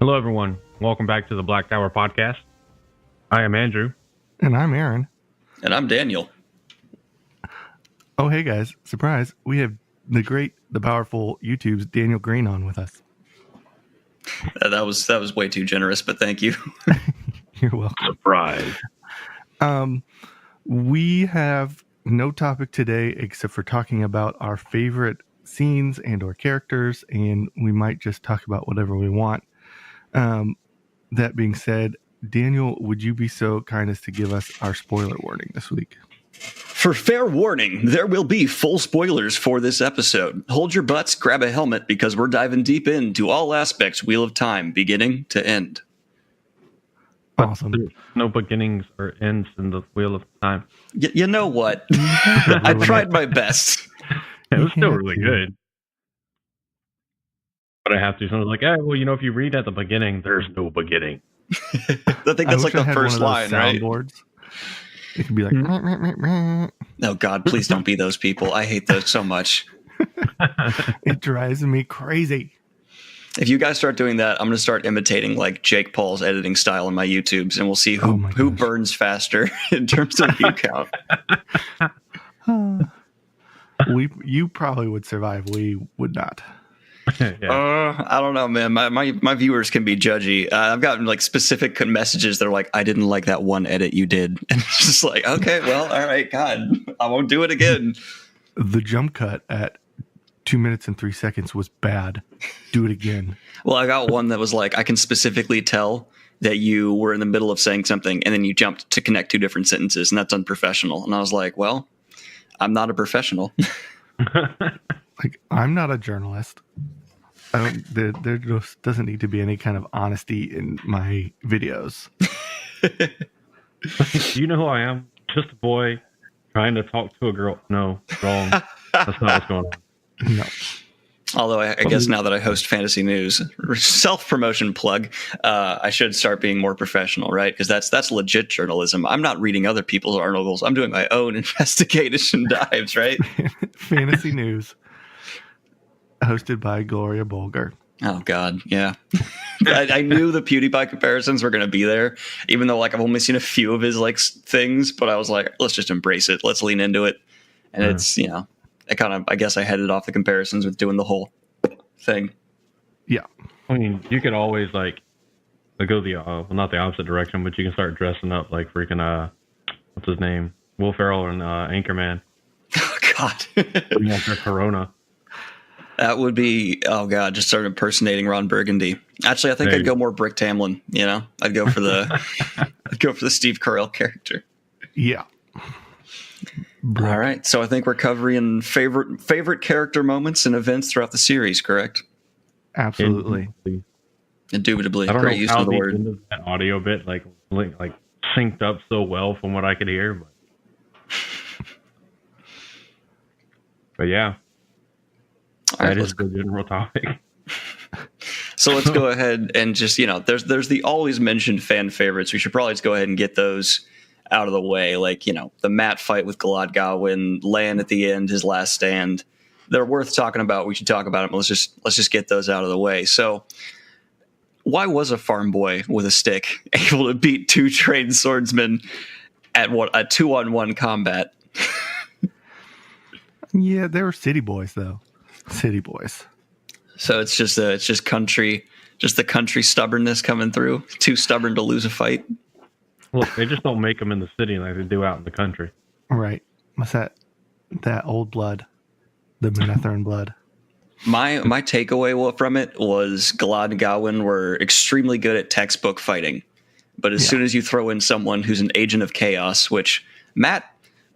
Hello, everyone. Welcome back to the Black Tower Podcast. I am Andrew. And I'm Aaron. And I'm Daniel. Oh, hey, guys. Surprise. We have the powerful YouTube's Daniel Greene on with us. That was way too generous, but thank you. You're welcome. Surprise. We have no topic today except for talking about our favorite scenes and or characters, and we might just talk about whatever we want. That being said, Daniel, would you be so kind as to give us our spoiler warning this week? For fair warning, there will be full spoilers for this episode. Hold your butts, grab a helmet, because we're diving deep into all aspects Wheel of Time, beginning to end. Awesome. There's no beginnings or ends in the Wheel of Time. You know what? I tried my best. It was still really good. But I have to. Someone's like, well, if you read at the beginning, there's no beginning. I think that's like the first line, right? Soundboards. It could be like, Oh, God, please don't be those people. I hate those so much. It drives me crazy. If you guys start doing that, I'm going to start imitating like Jake Paul's editing style on my YouTubes, and we'll see who burns faster in terms of view count. You probably would survive. We would not. Yeah. I don't know, man. My viewers can be judgy. I've gotten like specific messages that are like, I didn't like that one edit you did. And it's just like, okay, well, all right, God, I won't do it again. The jump cut at 2 minutes and 3 seconds was bad. Do it again. Well, I got one that was like, I can specifically tell that you were in the middle of saying something and then you jumped to connect two different sentences, and that's unprofessional. And I was like, well, I'm not a professional. Like, I'm not a journalist. There just doesn't need to be any kind of honesty in my videos. Do you know who I am? Just a boy trying to talk to a girl. No, wrong. That's not what's going on. No. Although I guess now that I host Fantasy News, self-promotion plug, I should start being more professional, right? Because that's legit journalism. I'm not reading other people's articles. I'm doing my own investigation dives, right? Fantasy News, hosted by Gloria Bolger. Oh, God, yeah. I knew the PewDiePie comparisons were going to be there, even though like I've only seen a few of his like things. But I was like, let's just embrace it. Let's lean into it. And it's, I guess I headed off the comparisons with doing the whole thing. Yeah. I mean, you could always like go not the opposite direction, but you can start dressing up like freaking what's his name, Will Ferrell and Anchorman. Oh, God. You want their Corona. That would be, oh, God, just start impersonating Ron Burgundy. Actually, I think I'd go more Brick Tamlin. I'd go for the Steve Carell character. Yeah. All right, so I think we're covering favorite character moments and events throughout the series, correct? Absolutely. Indubitably. I don't Great know use how of the the word. end of that audio bit like synced up so well from what I could hear, but yeah, All right, that is the general topic. So let's go ahead and just there's the always mentioned fan favorites. We should probably just go ahead and get those out of the way, like the Matt fight with Galad Gawain, Lan at the end, his last stand. They're worth talking about. We should talk about them. Let's just get those out of the way. So, why was a farm boy with a stick able to beat two trained swordsmen at a 2-on-1 combat? Yeah, they were city boys though. City boys. So it's just the country stubbornness coming through. Too stubborn to lose a fight. Look, they just don't make them in the city like they do out in the country. Right. What's that? That old blood. The Manetheren blood. My takeaway from it was Galad and Gawain were extremely good at textbook fighting. But as soon as you throw in someone who's an agent of chaos, which Matt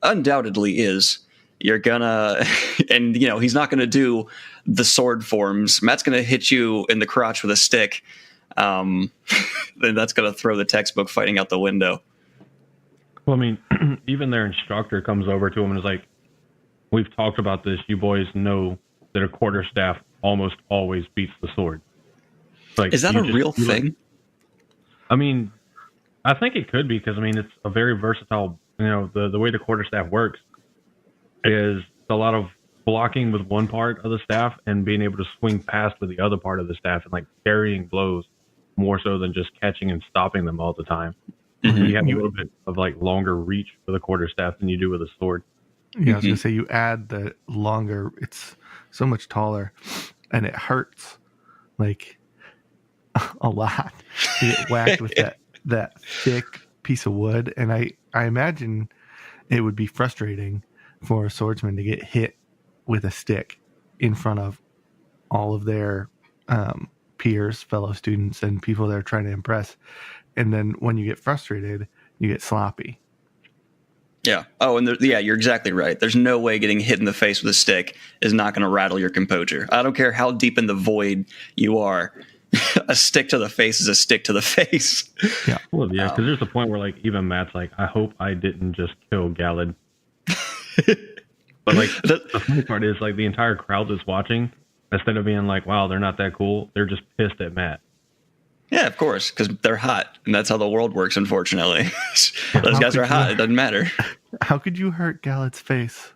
undoubtedly is, you're gonna, and he's not gonna do the sword forms. Matt's gonna hit you in the crotch with a stick. Then that's going to throw the textbook fighting out the window. Well, I mean, even their instructor comes over to him and is like, we've talked about this. You boys know that a quarterstaff almost always beats the sword. Like, is that a real thing? I mean, I think it could be because, I mean, it's a very versatile, the way the quarterstaff works is a lot of blocking with one part of the staff and being able to swing past with the other part of the staff and like carrying blows more so than just catching and stopping them all the time. Mm-hmm. You have a little bit of like longer reach for the quarterstaff than you do with a sword. Yeah, I was gonna say you add the longer, it's so much taller, and it hurts like a lot to get whacked with that thick piece of wood. And I imagine it would be frustrating for a swordsman to get hit with a stick in front of all of their peers, fellow students, and people they're trying to impress. And then when you get frustrated, you get sloppy. Yeah. Oh, and you're exactly right. There's no way getting hit in the face with a stick is not going to rattle your composure. I don't care how deep in the void you are. A stick to the face is a stick to the face. Yeah. Well, yeah, because there's a point where like even Matt's like, I hope I didn't just kill Galad. But like the funny part is like the entire crowd is watching. Instead of being like, wow, they're not that cool, they're just pissed at Matt. Yeah, of course, because they're hot, and that's how the world works, unfortunately. Those guys are hot. It doesn't matter. How could you hurt Galad's face?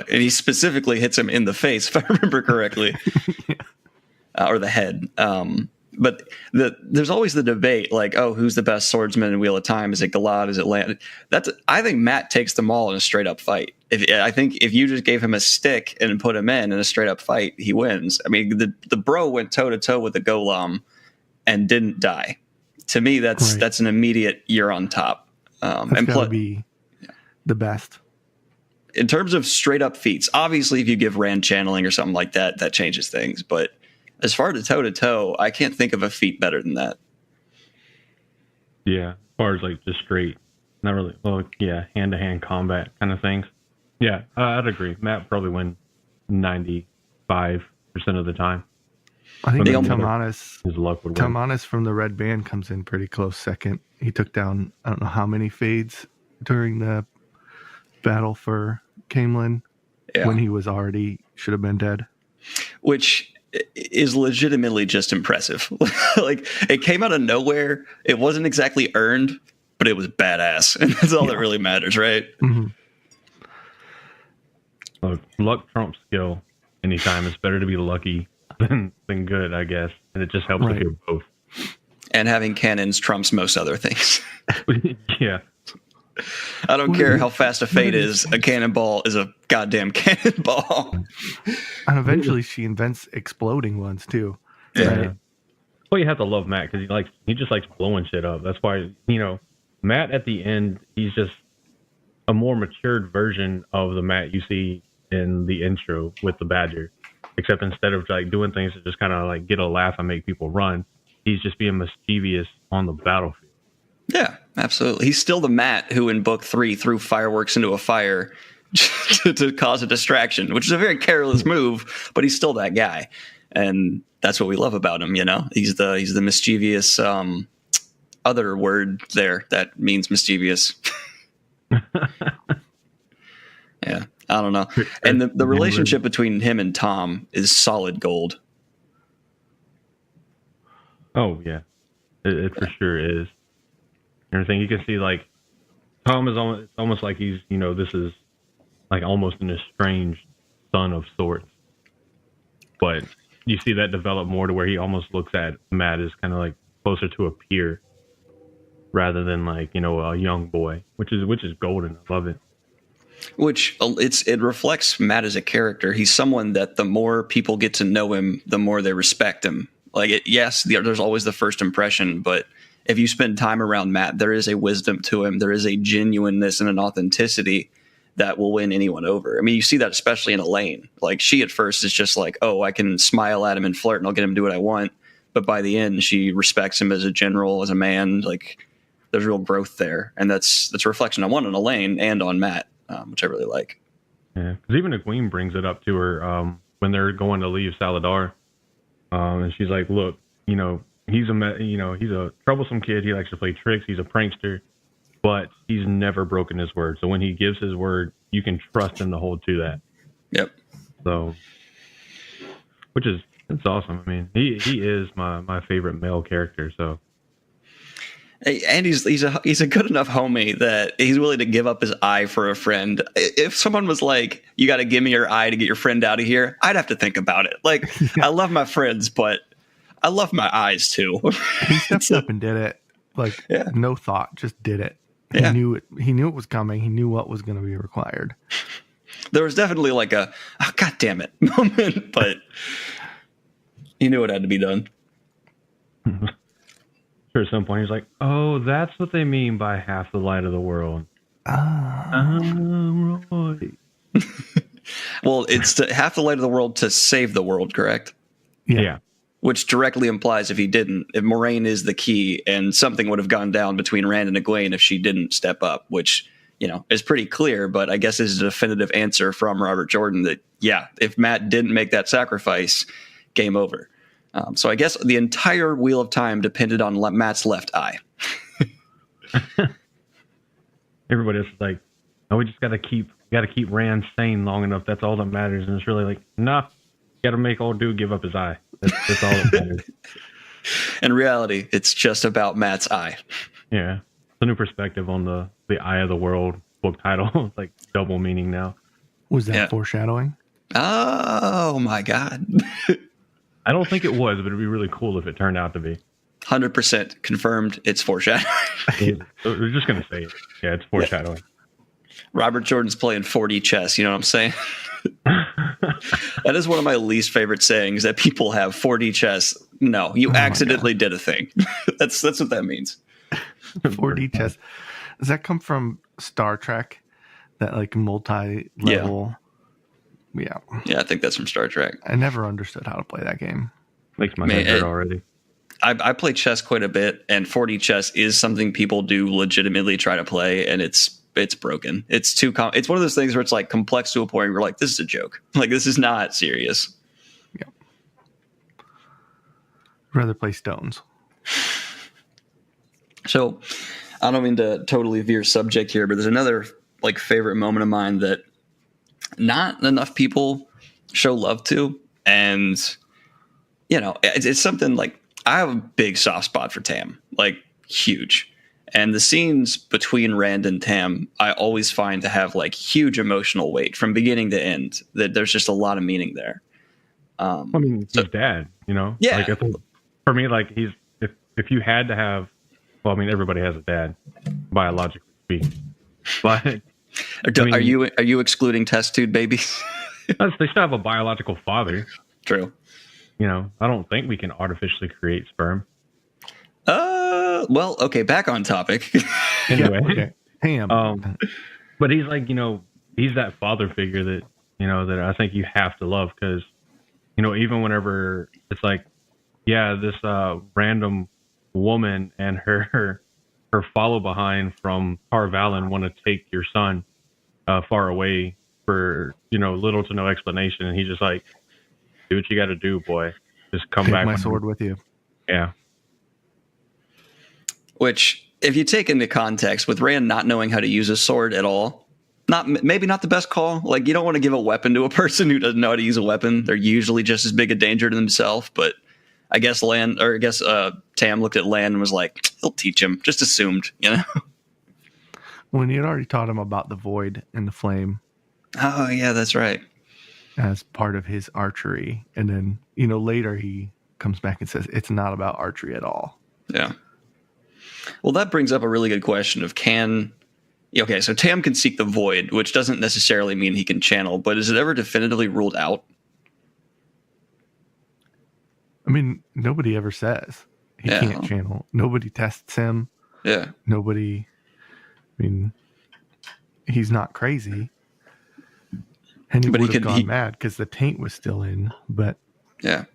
And he specifically hits him in the face, if I remember correctly. Yeah. Or the head. But there's always the debate, like, oh, who's the best swordsman in Wheel of Time? Is it Galad? Is it Lan? I think Matt takes them all in a straight-up fight. I think if you just gave him a stick and put him in a straight-up fight, he wins. I mean, the bro went toe-to-toe with the Golem and didn't die. To me, that's an immediate you're on top. And gotta be the best. In terms of straight up feats, obviously if you give Rand channeling or something like that, that changes things. But as far as toe to toe, I can't think of a feat better than that. Yeah, as far as like just straight, not really. Well, yeah, hand to hand combat kind of things. Yeah, I'd agree. Matt probably win 95% of the time. I think his luck would win. Tomanis from the Red Band comes in pretty close second. He took down, I don't know how many fades during the battle for Camelin when he was already should have been dead. Which is legitimately just impressive. Like, it came out of nowhere. It wasn't exactly earned, but it was badass. And that's all that really matters, right? Mm-hmm. Look, luck trumps skill anytime. It's better to be lucky than good, I guess. And it just helps if you're both. And having cannons trumps most other things. Yeah. I don't care how fast a fade is. A cannonball is a goddamn cannonball. And eventually she invents exploding ones too. Yeah. Right? Well, you have to love Matt because he just likes blowing shit up. That's why, Matt at the end, he's just a more matured version of the Matt you see in the intro with the Badger. Except instead of like doing things to just kind of like get a laugh and make people run, he's just being mischievous on the battlefield. Yeah, absolutely. He's still the Matt who in book 3 threw fireworks into a fire to cause a distraction, which is a very careless move, but he's still that guy. And that's what we love about him, He's the mischievous other word there that means mischievous. Yeah, I don't know. And the relationship between him and Tom is solid gold. Oh, yeah. It for sure is. Everything you can see, like, Tom is almost like he's, this is like almost an estranged son of sorts. But you see that develop more to where he almost looks at Matt as kind of like closer to a peer rather than like, a young boy, which is golden. I love it. Which it reflects Matt as a character. He's someone that the more people get to know him, the more they respect him. Like, yes, there's always the first impression, but if you spend time around Matt, there is a wisdom to him. There is a genuineness and an authenticity that will win anyone over. I mean, you see that especially in Elaine. Like, she at first is just like, oh, I can smile at him and flirt and I'll get him to do what I want. But by the end, she respects him as a general, as a man. Like, there's real growth there. And that's a reflection on Elaine and on Matt, which I really like. Yeah, because even Egwene brings it up to her when they're going to leave Saladar. And she's like, look, he's a troublesome kid. He likes to play tricks. He's a prankster, but he's never broken his word. So when he gives his word, you can trust him to hold to that. Yep. So, it's awesome. I mean, he is my favorite male character. So, and he's a good enough homie that he's willing to give up his eye for a friend. If someone was like, you got to give me your eye to get your friend out of here, I'd have to think about it. Like, I love my friends, but I love my eyes too. He stepped up and did it. Like, no thought, just did it. He knew it. He knew it was coming. He knew what was going to be required. There was definitely like a, oh, God damn it moment, but he knew it had to be done. Sure, at some point he's like, oh, that's what they mean by half the light of the world. Right. Well, it's half the light of the world to save the world, correct? Yeah. Which directly implies if Moraine is the key, and something would have gone down between Rand and Egwene if she didn't step up, which, is pretty clear, but I guess is a definitive answer from Robert Jordan that, if Matt didn't make that sacrifice, game over. So I guess the entire Wheel of Time depended on Matt's left eye. Everybody else is like, oh, we just got to keep Rand sane long enough. That's all that matters. And it's really like, nah, got to make old dude give up his eye. That's all that matters. In reality, it's just about Matt's eye. Yeah. It's a new perspective on the Eye of the World book title. It's like double meaning now. Was that foreshadowing? Oh, my God. I don't think it was, but it'd be really cool if it turned out to be. 100% confirmed it's foreshadowing. We're just going to say it. Yeah, it's foreshadowing. Yeah. Robert Jordan's playing 4D chess, you know what I'm saying? That is one of my least favorite sayings, that people have 4D chess. No, you accidentally did a thing. That's what that means. 4D chess. Does that come from Star Trek? That like multi-level... Yeah, I think that's from Star Trek. I never understood how to play that game. Makes my head hurt already. I play chess quite a bit, and 4D chess is something people do legitimately try to play, and it's broken. It's too it's one of those things where it's like complex to a point where you're like, this is a joke. Like, this is not serious. Yeah. I'd rather play stones. So, I don't mean to totally veer subject here, but there's another like favorite moment of mine that not enough people show love to, and it's something like, I have a big soft spot for Tam, like huge, and the scenes between Rand and Tam I always find to have like huge emotional weight from beginning to end. That there's just a lot of meaning there. I mean, his dad, yeah. Like, I think for me, like, he's if you had to have, well, I mean, everybody has a dad, biologically speaking, but. Are you excluding test tube babies? They still have a biological father. True. I don't think we can artificially create sperm. Well, okay, back on topic. Anyway, okay. Damn. But he's like, he's that father figure that, that I think you have to love, because, even whenever it's like, this random woman and her follow behind from Tar Valon want to take your son far away for little to no explanation, and he's just like, do what you got to do, boy. Just come Take back. My sword with you. Yeah. Which, if you take into context, with Rand not knowing how to use a sword at all, maybe not the best call. Like, you don't want to give a weapon to a person who doesn't know how to use a weapon. They're usually just as big a danger to themselves, but. I guess Tam looked at Lan and was like, he'll teach him. Just assumed, When he had already taught him about the void and the flame. Oh, yeah, that's right. As part of his archery. And then, later he comes back and says, it's not about archery at all. Yeah. Well, that brings up a really good question of so Tam can seek the void, which doesn't necessarily mean he can channel, but is it ever definitively ruled out? I mean, nobody ever says he can't channel. Nobody tests him. Yeah. Nobody. I mean, he's not crazy, and he would have gone mad because the taint was still in. But yeah,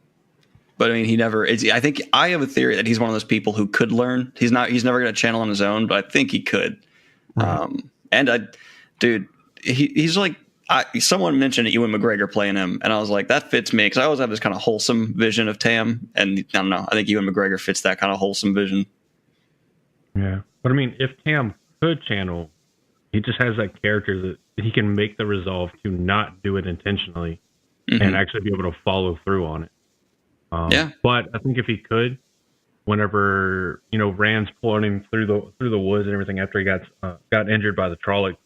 but I mean, he never. I think I have a theory that he's one of those people who could learn. He's not. He's never going to channel on his own, but I think he could. Right. He's like. Someone mentioned Ewan McGregor playing him, and I was like, that fits me, because I always have this kind of wholesome vision of Tam, and I don't know, I think Ewan McGregor fits that kind of wholesome vision. Yeah, but I mean, if Tam could channel, he just has that character that he can make the resolve to not do it intentionally and actually be able to follow through on it. But I think if he could, whenever Rand's pulling him through the woods and everything after he got injured by the Trolloc,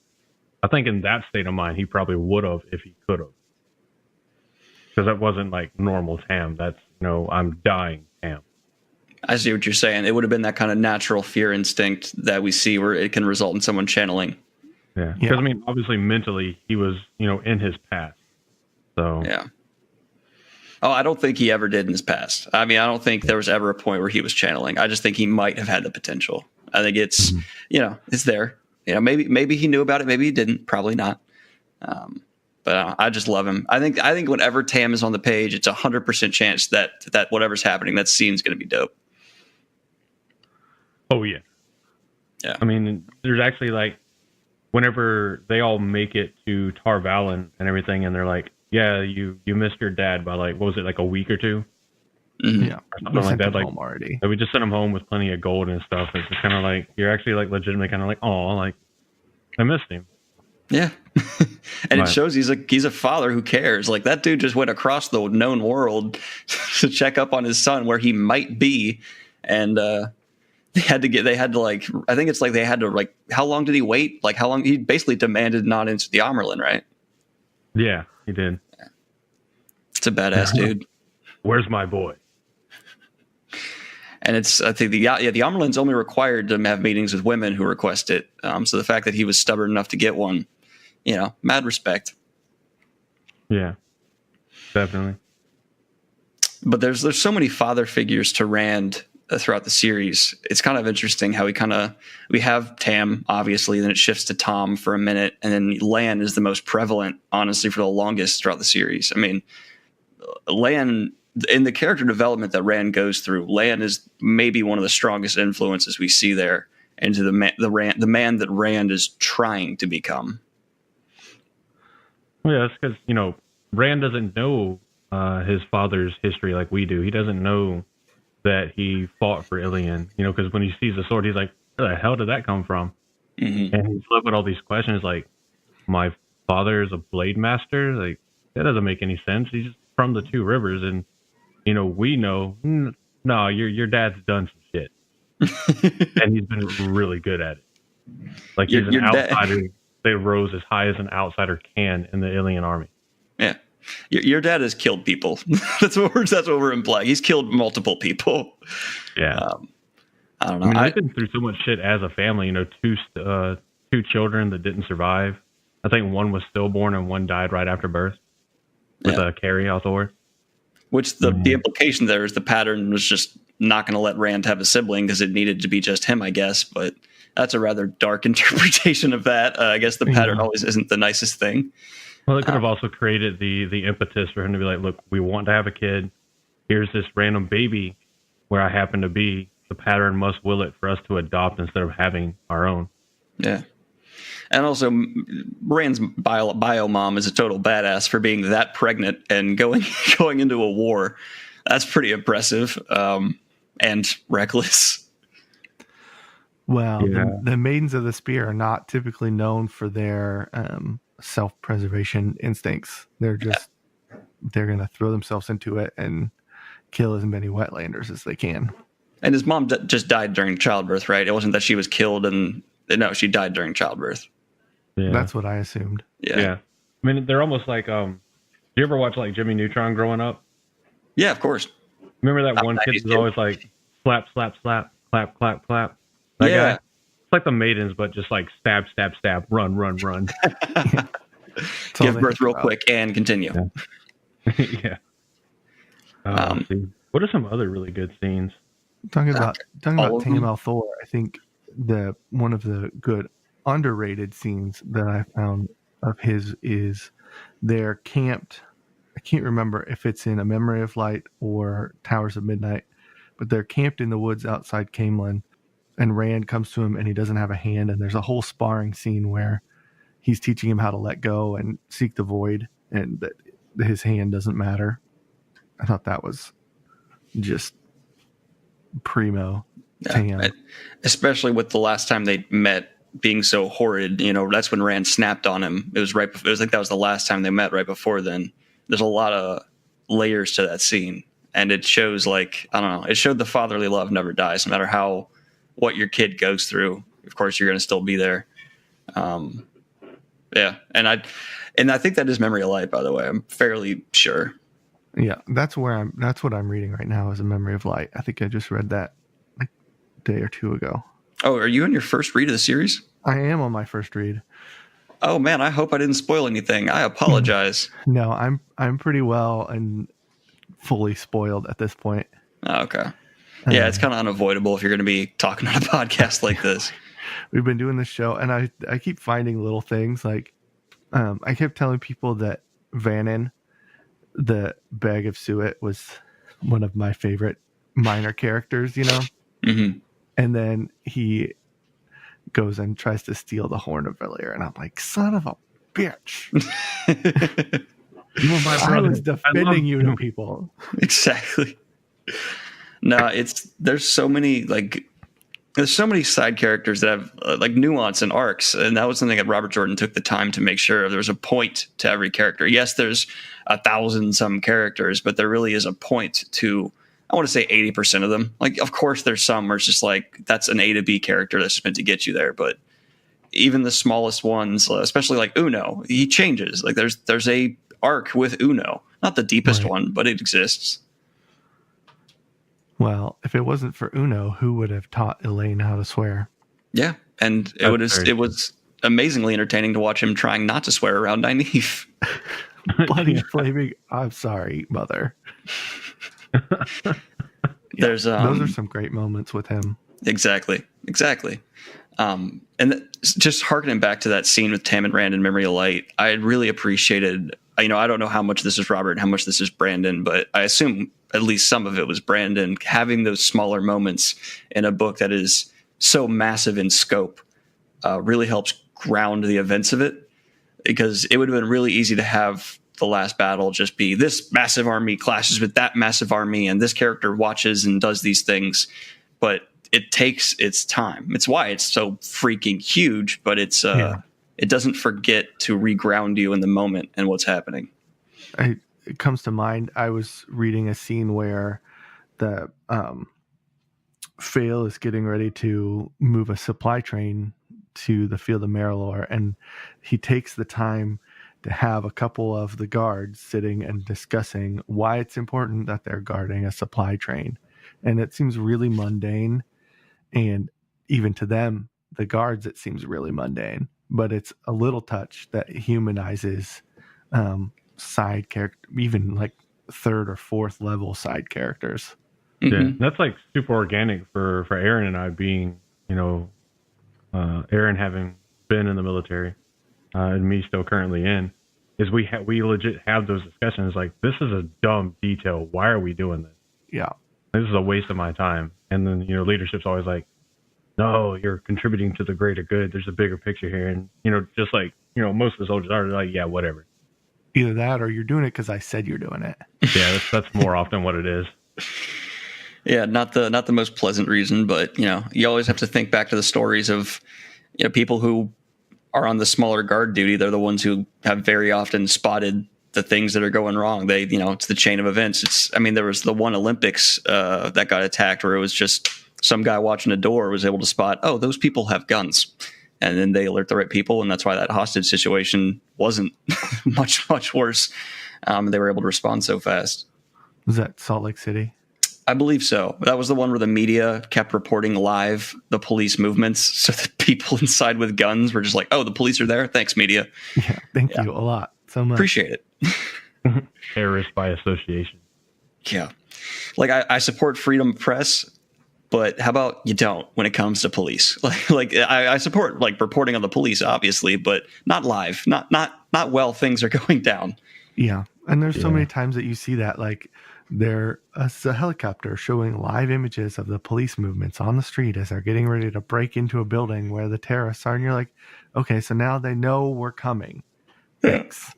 I think in that state of mind, he probably would have if he could have. Because that wasn't like normal Tam. That's, I'm dying Tam. I see what you're saying. It would have been that kind of natural fear instinct that we see where it can result in someone channeling. Yeah. Because, I mean, obviously mentally he was, in his past. So. Yeah. Oh, I don't think he ever did in his past. I mean, I don't think there was ever a point where he was channeling. I just think he might have had the potential. I think it's, it's there. Maybe he knew about it. Maybe he didn't. Probably not. But I just love him. I think whenever Tam is on the page, it's 100% chance that whatever's happening, that scene's going to be dope. Oh yeah. Yeah. I mean, there's actually like, whenever they all make it to Tar Valon and everything, and they're like, yeah, you missed your dad by like, what was it, like a week or two? Mm-hmm. Yeah. Or something like that. Like, home already. We just sent him home with plenty of gold and stuff. It's just kind of like, you're actually like legitimately kind of like, oh, like I missed him. Yeah. And it shows he's a father who cares. Like, that dude just went across the known world to check up on his son where he might be. And they had to like, I think it's like they had to like, how long did he wait? Like, how long? He basically demanded not into the Amerlin, right? Yeah, he did. It's a badass dude. Where's my boy? And I think the Amerlin's only required to have meetings with women who request it. So the fact that he was stubborn enough to get one, mad respect. Yeah, definitely. But there's so many father figures to Rand throughout the series. It's kind of interesting how we have Tam, obviously, then it shifts to Tom for a minute, and then Lan is the most prevalent, honestly, for the longest throughout the series. I mean, Lan, in the character development that Rand goes through, Lan is maybe one of the strongest influences we see there into the man that Rand is trying to become. Well, yeah, that's because, Rand doesn't know his father's history like we do. He doesn't know that he fought for Ilion, because when he sees the sword, he's like, where the hell did that come from? Mm-hmm. And he's left with all these questions like, my father is a blade master? Like, that doesn't make any sense. He's just from the Two Rivers, and, we know, no, your dad's done some shit. And he's been really good at it. Like, he's an outsider. They rose as high as an outsider can in the Ilion army. Yeah. Your dad has killed people. That's what we're implying. He's killed multiple people. Yeah. I don't know. I've been through so much shit as a family. Two children that didn't survive. I think one was stillborn and one died right after birth with a carry out the war. Which the implication there is the pattern was just not going to let Rand have a sibling because it needed to be just him, I guess. But that's a rather dark interpretation of that. I guess the pattern always isn't the nicest thing. Well, it could have also created the impetus for him to be like, look, we want to have a kid. Here's this random baby where I happen to be. The pattern must will it for us to adopt instead of having our own. Yeah. And also, Rand's bio mom is a total badass for being that pregnant and going into a war. That's pretty impressive and reckless. Well, the Maidens of the Spear are not typically known for their self-preservation instincts. They're going to throw themselves into it and kill as many wetlanders as they can. And his mom just died during childbirth, right? It wasn't that she was killed no, she died during childbirth. Yeah. That's what I assumed. Yeah. I mean, they're almost like, do you ever watch like Jimmy Neutron growing up? Yeah, of course. Remember that one kid was always like, slap, slap, slap, clap, clap, clap? That guy? It's like the Maidens, but just like stab, stab, stab, run, run, run. Give birth real quick and continue. Yeah. What are some other really good scenes? Talking about Tam Althor, I think one of the good underrated scenes that I found of his is they're camped. I can't remember if it's in A Memory of Light or Towers of Midnight, but they're camped in the woods outside Camelin, and Rand comes to him and he doesn't have a hand, and there's a whole sparring scene where he's teaching him how to let go and seek the void, and that his hand doesn't matter. I thought that was just primo. Yeah, especially with the last time they met being so horrid, that's when Rand snapped on him. It was right before, it was like that was the last time they met. Right before then, there's a lot of layers to that scene, and it shows like, I don't know, it showed the fatherly love never dies, no matter what your kid goes through. Of course, you're going to still be there. Yeah, and I think that is Memory of Light, by the way. I'm fairly sure. Yeah, that's what I'm reading right now is A Memory of Light. I think I just read that like a day or two ago. Oh, are you on your first read of the series? I am on my first read. Oh man, I hope I didn't spoil anything. I apologize. No, I'm pretty well and fully spoiled at this point. Oh, okay. Yeah, it's kind of unavoidable if you're going to be talking on a podcast like this. We've been doing this show, and I keep finding little things like I kept telling people that Vannon, the bag of suet, was one of my favorite minor characters, you know? Mm-hmm. And then he goes and tries to steal the horn of Valir, and I'm like, son of a bitch. You were my brother. I was defending you to people. Exactly. No, there's so many side characters that have like nuance and arcs, and that was something that Robert Jordan took the time to make sure there was a point to every character. Yes, there's 1,000 some characters, but there really is a point to, I want to say 80% of them. Like, of course, there's some where it's just like that's an A to B character that's meant to get you there, but even the smallest ones, especially like Uno, he changes. Like there's a arc with Uno, not the deepest one, but it exists. Well, if it wasn't for Uno, who would have taught Elaine how to swear? Yeah, and it was amazingly entertaining to watch him trying not to swear around Nynaeve. Bloody flaming! I'm sorry, mother. There's those are some great moments with him. Exactly. And just harkening back to that scene with Tam and Rand in Memory of Light, I really appreciated. I don't know how much this is Robert and how much this is Brandon, but I assume at least some of it was Brandon. Having those smaller moments in a book that is so massive in scope really helps ground the events of it, because it would have been really easy to have the last battle just be this massive army clashes with that massive army, and this character watches and does these things, but it takes its time. It's why it's so freaking huge, but it doesn't forget to reground you in the moment and what's happening. It comes to mind, I was reading a scene where the Fail is getting ready to move a supply train to the field of Marilor, and he takes the time to have a couple of the guards sitting and discussing why it's important that they're guarding a supply train. And it seems really mundane, and even to them, the guards, it seems really mundane, but it's a little touch that humanizes side character, even like third or fourth level side characters. Yeah, that's like super organic for Aaron and I, being, Aaron having been in the military and me still currently in, is we legit have those discussions like, this is a dumb detail. Why are we doing this? Yeah. This is a waste of my time. And then, leadership's always like, no, you're contributing to the greater good. There's a bigger picture here. And, just like, most of the soldiers are like, yeah, whatever. Either that or you're doing it because I said you're doing it. Yeah, that's more often what it is. Yeah, not the most pleasant reason, but you always have to think back to the stories of people who are on the smaller guard duty. They're the ones who have very often spotted the things that are going wrong. They, it's the chain of events. There was the one Olympics that got attacked where it was just some guy watching a door was able to spot, oh, those people have guns. And then they alert the right people, and that's why that hostage situation wasn't much worse. They were able to respond so fast. Was that Salt Lake City? I believe so. That was the one where the media kept reporting live the police movements, so that people inside with guns were just like, oh, the police are there? Thanks, media. Yeah, thank you a lot. So much. Appreciate it. Terrorist by association. Yeah. Like, I support freedom of press, but how about you don't when it comes to police? I support like reporting on the police, obviously, but not live, not while things are going down. Yeah, and there's so many times that you see that, like there's a helicopter showing live images of the police movements on the street as they're getting ready to break into a building where the terrorists are, and you're like, okay, so now they know we're coming. Thanks.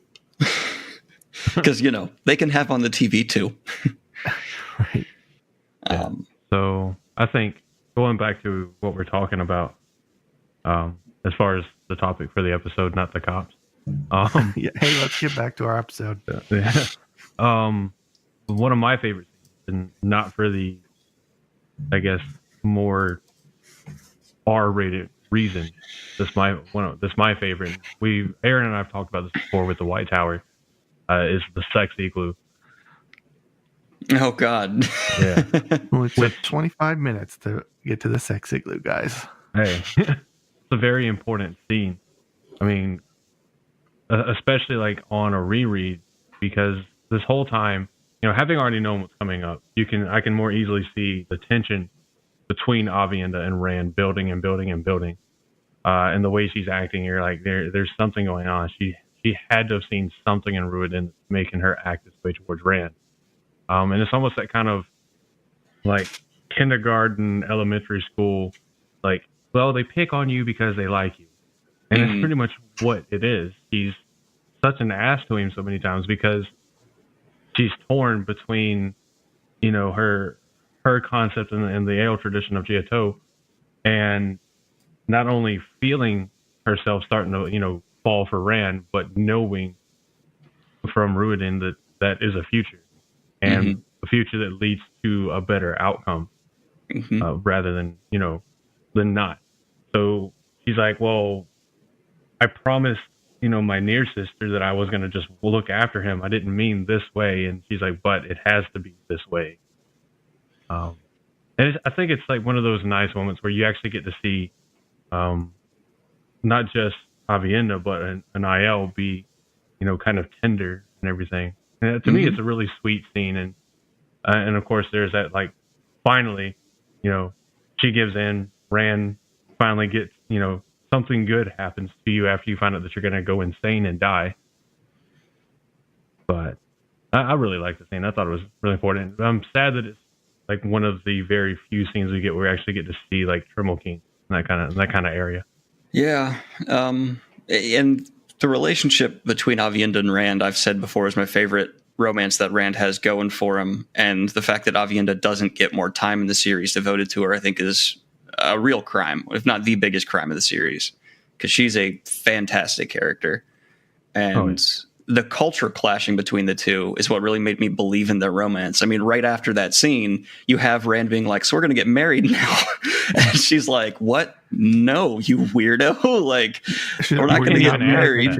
Because they can have on the TV too. Right. So I think going back to what we're talking about, as far as the topic for the episode, not the cops. Hey, let's get back to our episode. Yeah. One of my favorites, and not for the, I guess, more R-rated reason. This my favorite. Aaron and I have talked about this before with the White Tower. Is the sex igloo. Oh God. Yeah. Well, it took 25 minutes to get to the sex igloo, guys. Hey, it's a very important scene. I mean, especially like on a reread, because this whole time, having already known what's coming up, I can more easily see the tension between Avienda and Rand building and building and building, and the way she's acting. You're like, there's something going on. She had to have seen something in Ruiden making her act this way towards Rand, and it's almost that kind of like kindergarten, elementary school, like, well, they pick on you because they like you. And it's pretty much what it is. She's such an ass to him so many times because she's torn between, her concept and the Ale tradition of Giotto, and not only feeling herself starting to, fall for Rand, but knowing from Ruiden that is a future, and a future that leads to a better outcome, rather than than not. So she's like, well, I promised my near sister that I was going to just look after him. I didn't mean this way. And she's like, but it has to be this way. And I think it's like one of those nice moments where you actually get to see, not just Avienda, but an IL be, kind of tender and everything. And to me, it's a really sweet scene. And of course there's that, like, finally, she gives in. Rand finally gets, something good happens to you after you find out that you're going to go insane and die. But I really like the scene. I thought it was really important. I'm sad that it's like one of the very few scenes we get where we actually get to see like Trimble King in that kind of area. Yeah. And the relationship between Avienda and Rand, I've said before, is my favorite romance that Rand has going for him. And the fact that Avienda doesn't get more time in the series devoted to her, I think, is a real crime, if not the biggest crime of the series, because she's a fantastic character. And the culture clashing between the two is what really made me believe in their romance. I mean, right after that scene, you have Rand being like, so we're going to get married now. And she's like, what? No, you weirdo. Like, we're not going to get married.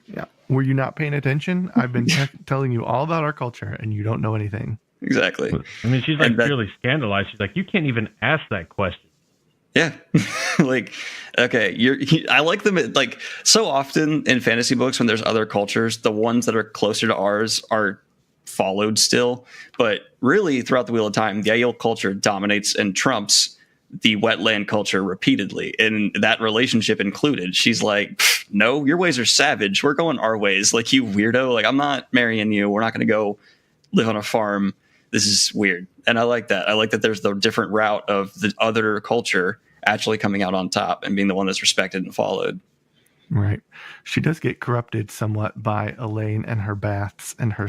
Yeah. Were you not paying attention? I've been telling you all about our culture and you don't know anything. Exactly. I mean, she's like really scandalized. She's like, you can't even ask that question. Yeah. Like, okay, I like them. Like, so often in fantasy books, when there's other cultures, the ones that are closer to ours are followed still. But really, throughout the Wheel of Time, the Aiel culture dominates and trumps the wetland culture repeatedly, and that relationship included. She's like, no, your ways are savage. We're going our ways. Like, you weirdo. Like, I'm not marrying you. We're not going to go live on a farm. This is weird. And I like that. I like that there's the different route of the other culture actually coming out on top and being the one that's respected and followed. Right. She does get corrupted somewhat by Elaine and her baths and her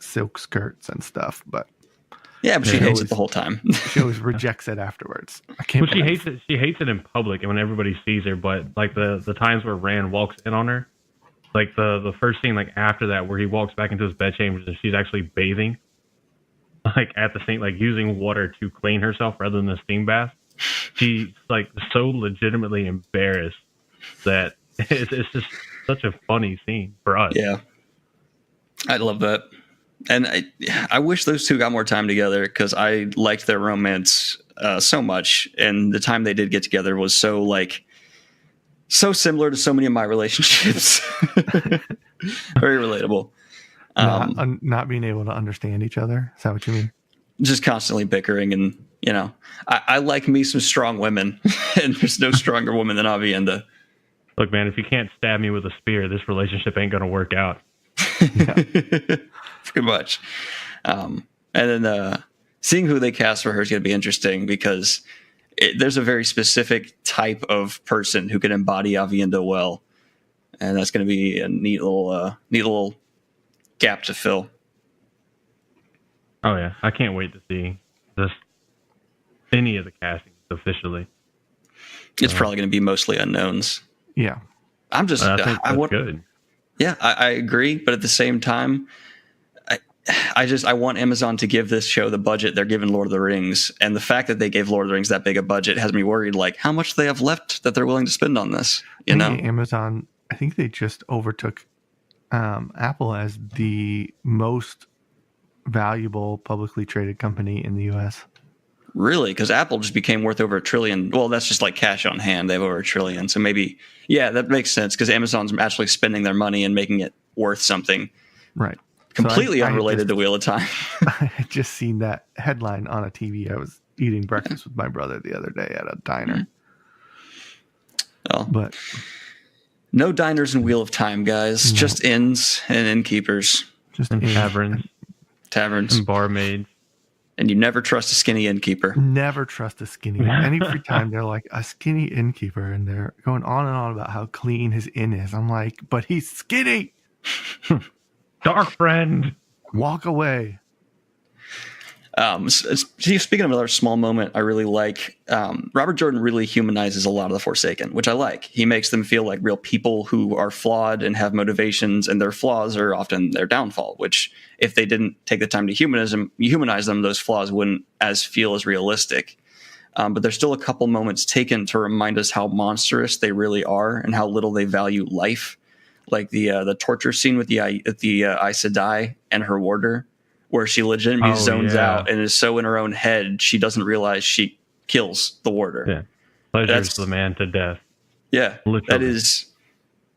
silk skirts and stuff, but yeah, but she hates it the whole time. She always rejects it afterwards. She hates it. She hates it in public and when everybody sees her. But like the times where Rand walks in on her, like the first scene, like after that, where he walks back into his bedchambers and she's actually bathing, like at the sink, like using water to clean herself rather than a steam bath. She's like so legitimately embarrassed that it's just such a funny scene for us. Yeah, I love that. And I wish those two got more time together because I liked their romance so much. And the time they did get together was so similar to so many of my relationships. Very relatable. Not being able to understand each other. Is that what you mean? Just constantly bickering. And, I like me some strong women. And there's no stronger woman than Avienda. Look, man, if you can't stab me with a spear, this relationship ain't going to work out. Pretty much. And then seeing who they cast for her is going to be interesting because there's a very specific type of person who can embody Avienda well. And that's going to be a neat little gap to fill. Oh, yeah. I can't wait to see just any of the castings officially. It's probably going to be mostly unknowns. Yeah. I think that's good. Yeah, I agree. But at the same time, I want Amazon to give this show the budget they're giving Lord of the Rings. And the fact that they gave Lord of the Rings that big a budget has me worried, like, how much do they have left that they're willing to spend on this? Amazon, I think they just overtook Apple as the most valuable publicly traded company in the U.S. Really? Because Apple just became worth over $1 trillion. Well, that's just like cash on hand. They have over $1 trillion. So maybe, yeah, that makes sense because Amazon's actually spending their money and making it worth something. Right. Completely So unrelated to Wheel of Time. I had just seen that headline on a TV. I was eating breakfast with my brother the other day at a diner. Oh. But no diners in Wheel of Time, guys. No. Just inns and innkeepers. Just in taverns. And barmaids. And you never trust a skinny innkeeper. Never trust a skinny. Any free time, they're like, a skinny innkeeper, and they're going on and on about how clean his inn is. I'm like, but he's skinny. Dark friend. Walk away. Speaking of another small moment I really like, Robert Jordan really humanizes a lot of the Forsaken, which I like. He makes them feel like real people who are flawed and have motivations, and their flaws are often their downfall, which if they didn't take the time to humanize them, those flaws wouldn't feel as realistic. But there's still a couple moments taken to remind us how monstrous they really are and how little they value life. Like the torture scene with the Aes Sedai and her warder, where she legitimately zones out and is so in her own head she doesn't realize she kills the warder. Yeah, pleasures the man to death. Yeah, literally.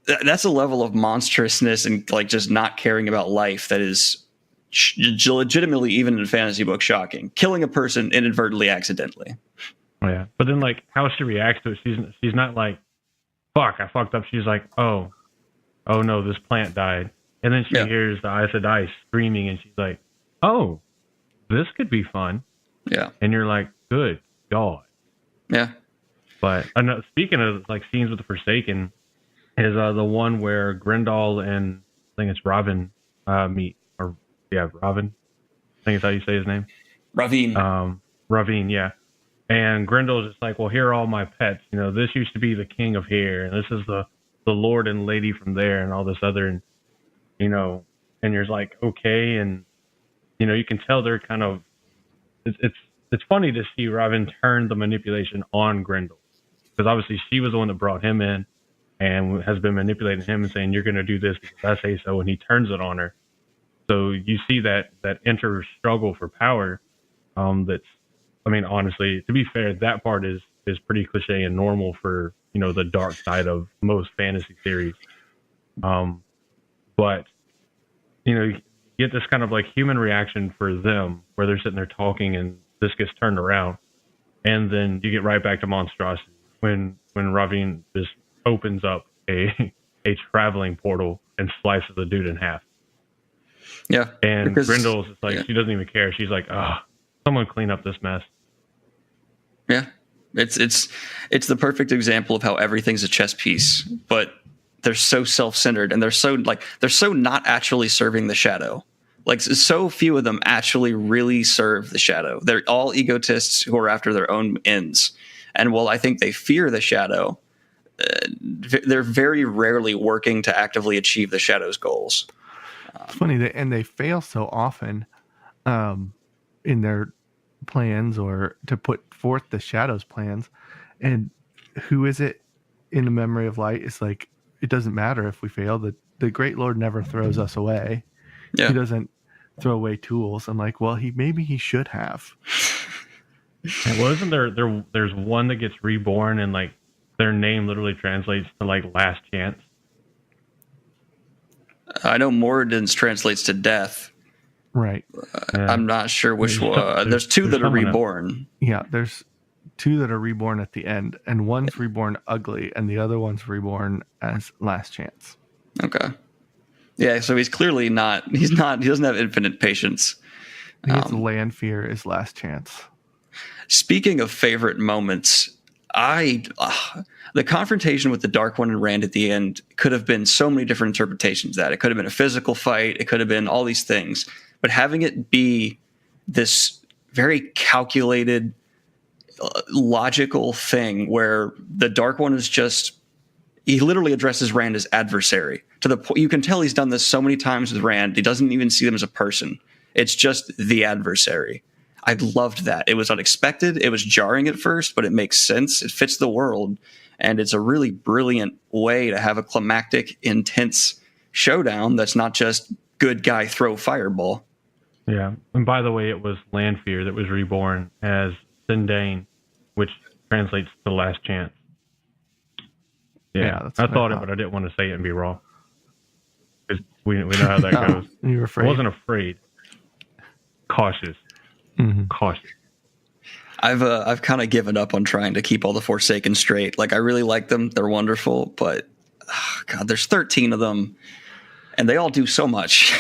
That's a level of monstrousness and like just not caring about life that is legitimately, even in a fantasy book, shocking. Killing a person inadvertently, accidentally. Oh, yeah, but then like how she reacts to it, she's not like, "Fuck, I fucked up." She's like, "Oh no, this plant died," and then she hears the Aes Sedai screaming, and she's like, "Oh, this could be fun." Yeah. And you're like, good God. Yeah. But speaking of like scenes with the Forsaken, is the one where Grendel and I think it's Robin meet. Robin. I think it's how you say his name. Ravine. Ravine, yeah. And Grendel's just like, well, here are all my pets. You know, this used to be the king of here, and this is the lord and lady from there, and all this other, and you know, and you're like, okay, and you know, you can tell they're kind of. It's funny to see Robin turn the manipulation on Grendel, because obviously she was the one that brought him in, and has been manipulating him and saying you're going to do this because I say so, and he turns it on her. So you see that inter struggle for power. That's, I mean, honestly, to be fair, that part is pretty cliche and normal for, you know, the dark side of most fantasy series. But you know, you get this kind of like human reaction for them where they're sitting there talking and this gets turned around, and then you get right back to monstrosity when Ravine just opens up a traveling portal and slices the dude in half. Yeah. And Grendel's just like, she doesn't even care. She's like, someone clean up this mess. Yeah. It's the perfect example of how everything's a chess piece, but they're so self-centered and they're so not actually serving the shadow. Like, so few of them actually really serve the shadow. They're all egotists who are after their own ends. And while I think they fear the shadow, they're very rarely working to actively achieve the shadow's goals. It's funny they fail so often in their plans or to put forth the shadow's plans. And who is it in the Memory of Light? It's like, it doesn't matter if we fail. The Great Lord never throws us away. Yeah. He doesn't throw away tools. I'm like, well, maybe he should have. Well, isn't there's one that gets reborn and like their name literally translates to like last chance? I know Moradin's translates to death. Right. I'm not sure which one. There's two that are reborn. Yeah, there's two that are reborn at the end, and one's reborn ugly, and the other one's reborn as last chance. Okay. Yeah, so he's clearly not. He doesn't have infinite patience. I think it's land fear is last chance. Speaking of favorite moments, the confrontation with the Dark One and Rand at the end could have been so many different interpretations of that. It could have been a physical fight. It could have been all these things. But having it be this very calculated, logical thing where the Dark One is just, he literally addresses Rand as adversary. To the point, you can tell he's done this so many times with Rand. He doesn't even see them as a person. It's just the adversary. I loved that. It was unexpected. It was jarring at first, but it makes sense. It fits the world. And it's a really brilliant way to have a climactic, intense showdown that's not just good guy throw fireball. Yeah. And by the way, it was Lanfear that was reborn as Sindane, which translates to last chance. Yeah. that's I what thought it, but I didn't want to say it and be wrong. Because we know how that goes. You were I afraid? wasn't afraid. Cautious. Cautious. I've kind of given up on trying to keep all the Forsaken straight. Like, I really like them; they're wonderful, but God, there's 13 of them, and they all do so much.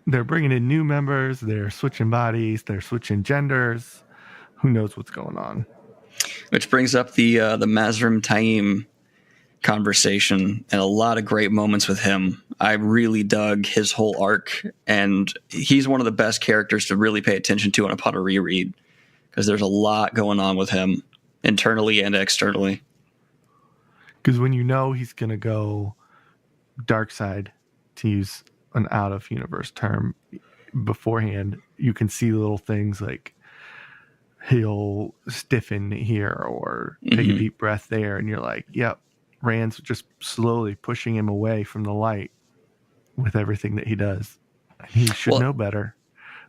They're bringing in new members. They're switching bodies. They're switching genders. Who knows what's going on? Which brings up the Mazrim Taim conversation and a lot of great moments with him. I really dug his whole arc, and he's one of the best characters to really pay attention to upon a reread, because there's a lot going on with him internally and externally. Because when you know he's going to go dark side, to use an out of universe term, beforehand, you can see little things like he'll stiffen here or take a deep breath there, and you're like, yep, Rand's just slowly pushing him away from the light with everything that he does. He should know better.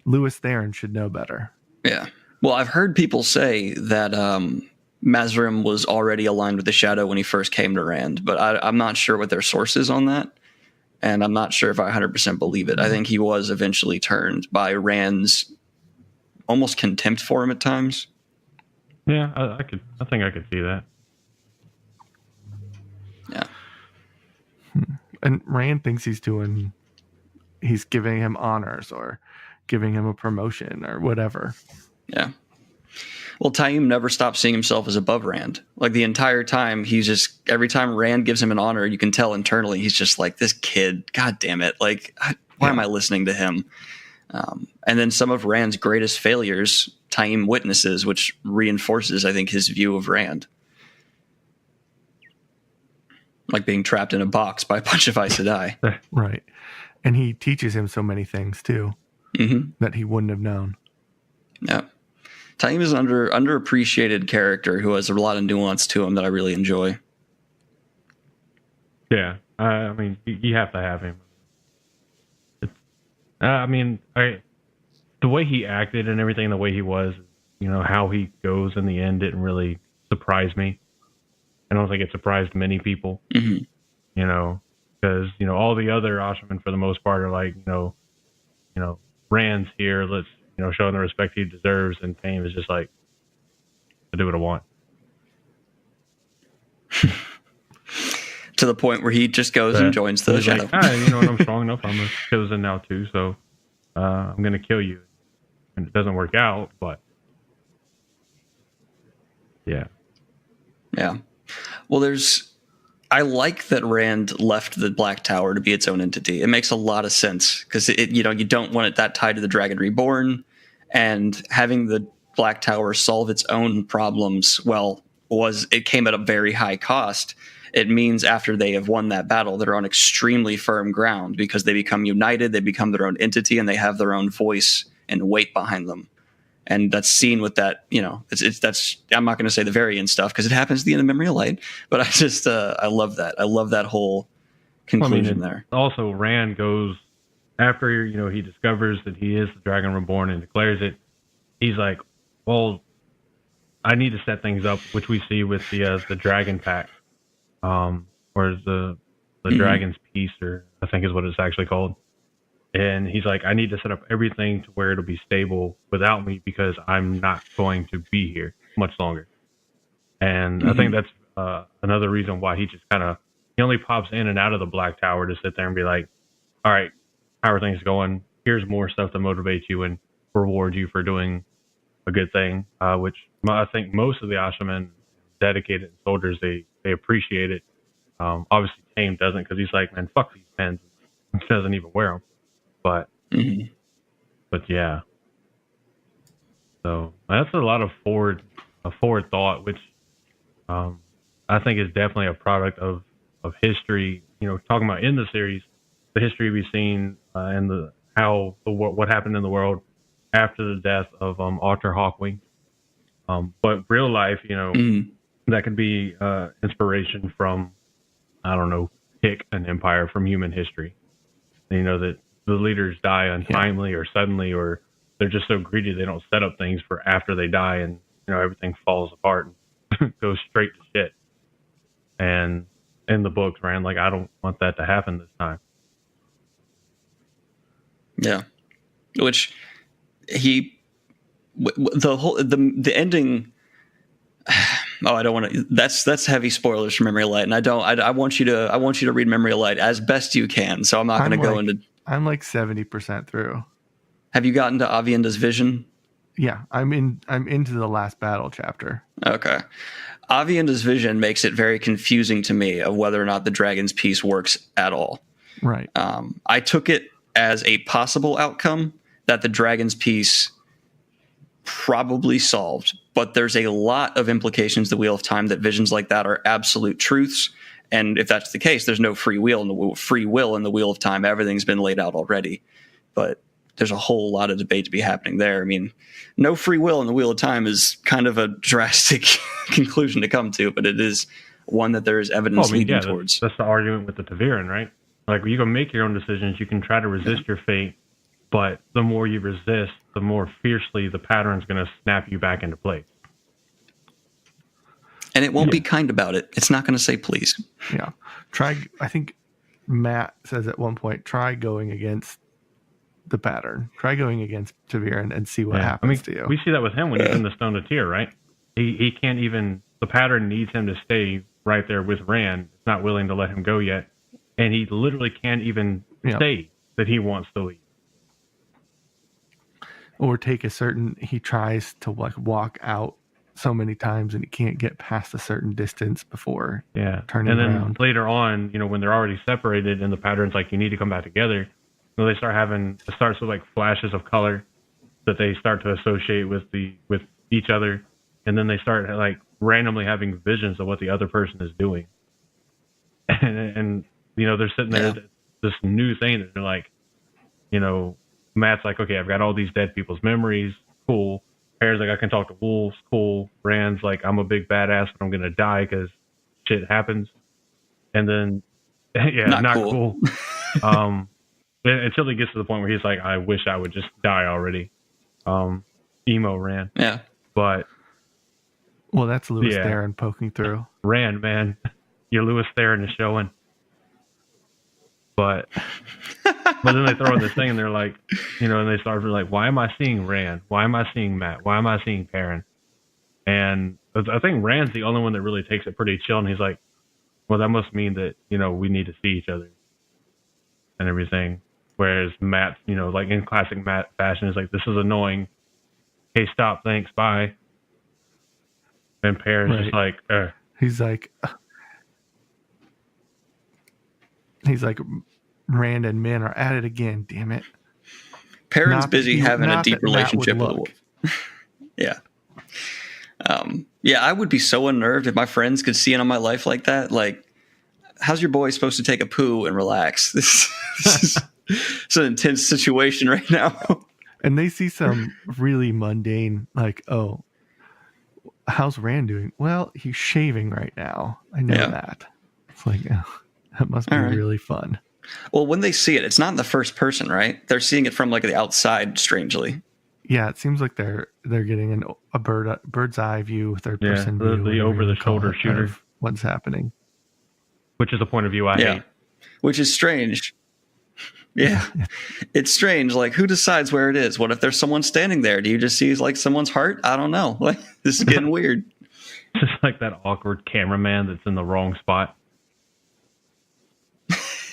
Louis Theron should know better. Yeah. Well, I've heard people say that Mazrim was already aligned with the Shadow when he first came to Rand, but I'm not sure what their source is on that, and I'm not sure if I 100% believe it. I think he was eventually turned by Rand's almost contempt for him at times. Yeah, I think I could see that. Yeah. And Rand thinks he's giving him honors or giving him a promotion or whatever. Yeah. Well, Taim never stopped seeing himself as above Rand. Like, the entire time, he's just, every time Rand gives him an honor, you can tell internally he's just like, this kid, God damn it. Like, why am I listening to him? And then some of Rand's greatest failures, Taim witnesses, which reinforces, I think, his view of Rand. Like being trapped in a box by a bunch of Aes Sedai. Right. And he teaches him so many things, too, that he wouldn't have known. Yeah. Taim is an underappreciated character who has a lot of nuance to him that I really enjoy. Yeah. I mean, you have to have him. The way he acted and everything, the way he was, how he goes in the end didn't really surprise me. I don't think it surprised many people, because, all the other Ashman for the most part are like, Rand's here, let's, show him the respect he deserves. And Taim is just like, I do what I want. To the point where he just goes and joins the Shadow. Like, I'm strong enough. I'm a chosen now too. So I'm going to kill you. And it doesn't work out, but yeah. Yeah. Well, I like that Rand left the Black Tower to be its own entity. It makes a lot of sense because you don't want it that tied to the Dragon Reborn, and having the Black Tower solve its own problems. Well, it came at a very high cost. It means after they have won that battle, they're on extremely firm ground because they become united, they become their own entity, and they have their own voice and weight behind them. And that's seen with that, I'm not going to say the very end stuff because it happens at the end of Memory of Light, but I love that. I love that whole conclusion there. Also, Rand goes after, he discovers that he is the Dragon Reborn and declares it. He's like, well, I need to set things up, which we see with the Dragon Pact, or the Dragon's Peace, or I think is what it's actually called. And he's like, I need to set up everything to where it'll be stable without me because I'm not going to be here much longer. And I think that's another reason why he only pops in and out of the Black Tower to sit there and be like, all right, how are things going? Here's more stuff to motivate you and reward you for doing a good thing, which I think most of the Ashaman dedicated soldiers, they appreciate it. Obviously, Taim doesn't because he's like, man, fuck these pens. He doesn't even wear them. But yeah. So that's a lot of forward thought, which I think is definitely a product of history. Talking about in the series, the history we've seen and what happened in the world after the death of Arthur Hawkwing. But real life, that could be inspiration from, I don't know, pick an empire from human history. And that the leaders die untimely or suddenly, or they're just so greedy they don't set up things for after they die, and everything falls apart and goes straight to shit. And in the books, Rand, like, I don't want that to happen this time. Yeah, which the ending. Oh, I don't want to. That's heavy spoilers for Memory of Light, and I want you to read Memory of Light as best you can. So I'm not going to go into. I'm like 70% through. Have you gotten to Avienda's vision? Yeah, I'm into the last battle chapter. Okay. Avienda's vision makes it very confusing to me of whether or not the Dragon's Peace works at all. Right. I took it as a possible outcome that the Dragon's Peace probably solved, but there's a lot of implications the Wheel of Time that visions like that are absolute truths. And if that's the case, there's no free will in the Wheel of Time. Everything's been laid out already. But there's a whole lot of debate to be happening there. I mean, no free will in the Wheel of Time is kind of a drastic conclusion to come to, but it is one that there is evidence leading towards. That's the argument with the Taviran, right? Like, you can make your own decisions. You can try to resist your fate, but the more you resist, the more fiercely the pattern's going to snap you back into place. And it won't be kind about it. It's not going to say please. Yeah. I think Matt says at one point, try going against the pattern. Try going against Taviran and see what happens to you. We see that with him when he's in the Stone of Tyr, right? He can't even, the pattern needs him to stay right there with Rand. It's not willing to let him go yet. And he literally can't even say that he wants to leave. Or he tries to like walk out so many times and he can't get past a certain distance before turning around. And then later on, when they're already separated and the pattern's like, you need to come back together, they it starts with like flashes of color that they start to associate with each other. And then they start like randomly having visions of what the other person is doing. And they're sitting there, this new thing that they're like, Matt's like, okay, I've got all these dead people's memories. Cool. Pear's like, I can talk to wolves. Cool. Rand's like, I'm a big badass, but I'm going to die because shit happens. And then, not cool. Until he gets to the point where he's like, I wish I would just die already. Emo Rand. Yeah. But. Well, that's Lewis Theron poking through. Rand, man. Your Lewis Theron is showing. But then they throw in this thing and they're like, and they start like, why am I seeing Rand? Why am I seeing Matt? Why am I seeing Perrin? And I think Rand's the only one that really takes it pretty chill. And he's like, well, that must mean that, we need to see each other and everything. Whereas Matt, like in classic Matt fashion, is like, this is annoying. Hey, stop. Thanks. Bye. And Perrin's just like, He's like, Rand and Min are at it again. Damn it. Perrin's busy having a deep relationship with a wolf. Yeah. I would be so unnerved if my friends could see it on my life like that. Like, how's your boy supposed to take a poo and relax? This is it's an intense situation right now. And they see some really mundane, like, oh, how's Rand doing? Well, he's shaving right now. I know that. It's like, oh, that must be really fun. Well, when they see it, it's not in the first person, right? They're seeing it from like the outside, strangely. Yeah, it seems like they're getting a bird's eye view, third person view. The over the shoulder shooter of what's happening. Which is a point of view I hate. Which is strange. Yeah. It's strange. Like, who decides where it is? What if there's someone standing there? Do you just see like someone's heart? I don't know. Like, this is getting weird. Just like that awkward cameraman that's in the wrong spot.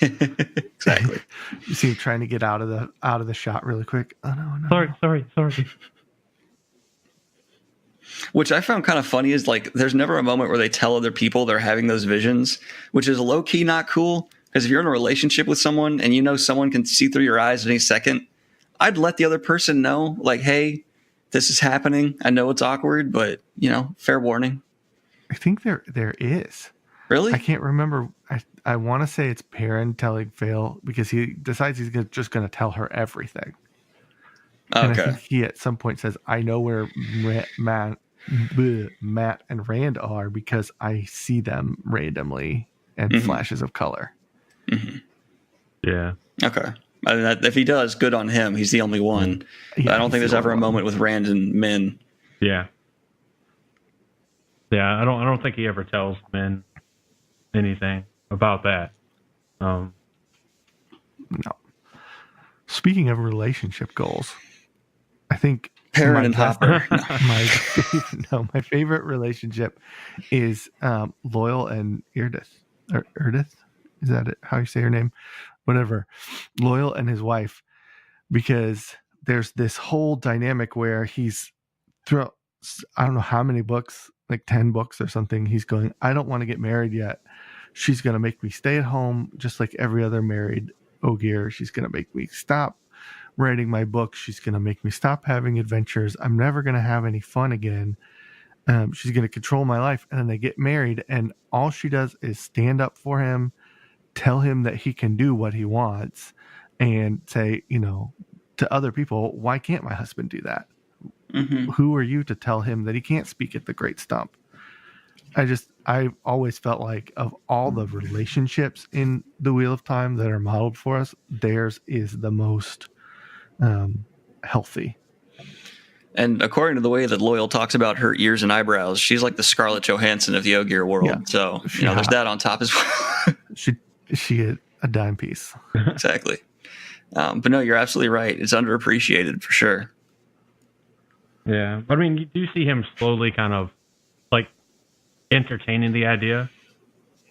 Exactly. You see him trying to get out of the shot really quick. Oh no. Sorry. Which I found kind of funny is like there's never a moment where they tell other people they're having those visions, which is low key not cool. Because if you're in a relationship with someone and someone can see through your eyes at any second, I'd let the other person know, like, hey, this is happening. I know it's awkward, but fair warning. I think there is. Really? I can't remember. I want to say it's Perrin telling Vale because he decides he's just going to tell her everything. Okay. And I think he at some point says, I know where Matt and Rand are because I see them randomly and flashes of color. Mm-hmm. Yeah. Okay. I mean, if he does, good on him. He's the only one. Yeah, I don't think there's ever a moment with Rand and Min. Yeah. Yeah, I don't think he ever tells Min anything about that. No. Speaking of relationship goals, I think Perrin and Hopper. my favorite relationship is Loyal and Irdith. Or Irdith? Is that it? How you say her name? Whatever. Loyal and his wife, because there's this whole dynamic where he's throughout, I don't know how many books, like 10 books or something, he's going, I don't want to get married yet. She's going to make me stay at home just like every other married Ogier. She's going to make me stop writing my book. She's going to make me stop having adventures. I'm never going to have any fun again. She's going to control my life. And then they get married, and all she does is stand up for him, tell him that he can do what he wants, and say, to other people, why can't my husband do that? Mm-hmm. Who are you to tell him that he can't speak at the Great Stump? I always felt like of all the relationships in the Wheel of Time that are modeled for us, theirs is the most healthy. And according to the way that Loyal talks about her ears and eyebrows, she's like the Scarlett Johansson of the Ogier world. Yeah. So, there's that on top as well. she is a dime piece. Exactly. But no, you're absolutely right. It's underappreciated for sure. Yeah. But I mean, you do see him slowly kind of like entertaining the idea,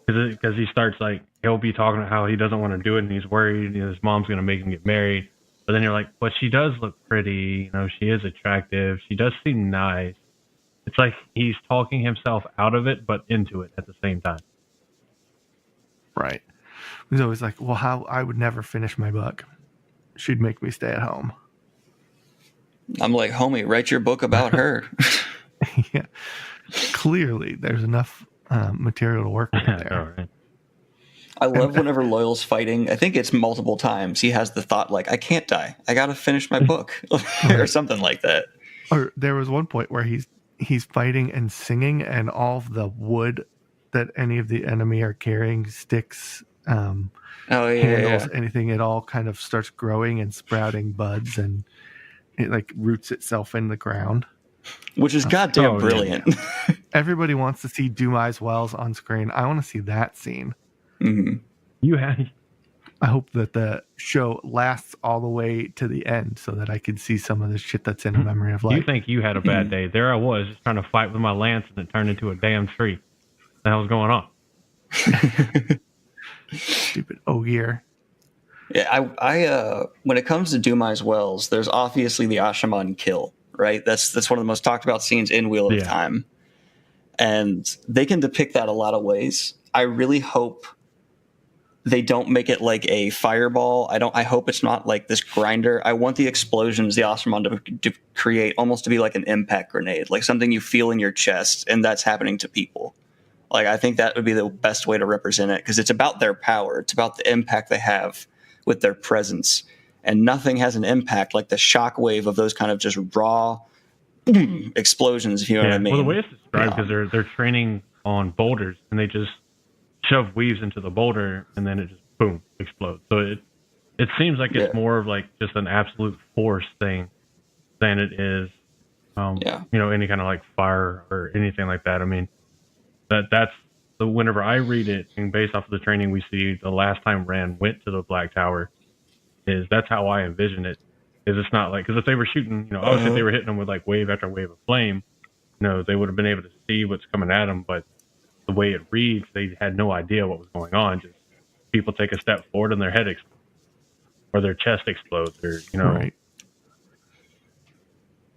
because he starts like, he'll be talking about how he doesn't want to do it and he's worried his mom's going to make him get married. But then you're like, but she does look pretty, she is attractive, she does seem nice. It's like he's talking himself out of it, but into it at the same time. Right. He's always like, well, how I would never finish my book. She'd make me stay at home. I'm like, homie, write your book about her. Yeah. Clearly, there's enough material to work with there. All right. I love whenever Loyal's fighting. I think it's multiple times. He has the thought like, I can't die. I got to finish my book or something like that. Or there was one point where he's fighting and singing, and all of the wood that any of the enemy are carrying, sticks, handles, anything, it all kind of starts growing and sprouting buds, and it like roots itself in the ground. Which is goddamn brilliant. Yeah. Everybody wants to see Demise Wells on screen. I want to see that scene. Mm-hmm. I hope that the show lasts all the way to the end so that I can see some of the shit that's in A Memory of Life. You think you had a bad day? There I was, just trying to fight with my lance, and it turned into a damn tree. What the hell's going on? Stupid Ogier. Yeah, I when it comes to Demise Wells, there's obviously the Ashaman kill, right? That's one of the most talked about scenes in Wheel of Time, and they can depict that a lot of ways. I really hope they don't make it like a fireball. I hope it's not like this grinder. I want the explosions, the Ashaman to create almost to be like an impact grenade, like something you feel in your chest, and that's happening to people. Like, I think that would be the best way to represent it, because it's about their power. It's about the impact they have with their presence, and nothing has an impact like the shockwave of those kind of just raw explosions, if you know what I mean. Well, the way it's described, because they're training on boulders, and they just shove weaves into the boulder, and then it just boom explodes. So it seems like it's more of like just an absolute force thing than it is, any kind of like fire or anything like that. I mean, that's the whenever I read it, and based off of the training we see the last time Rand went to the Black Tower, that's how I envision it. Is it's not like, because if they were shooting, obviously if they were hitting them with like wave after wave of flame, they would have been able to see what's coming at them, but the way it reads, they had no idea what was going on. Just people take a step forward and their head explodes, or their chest explodes, or Right.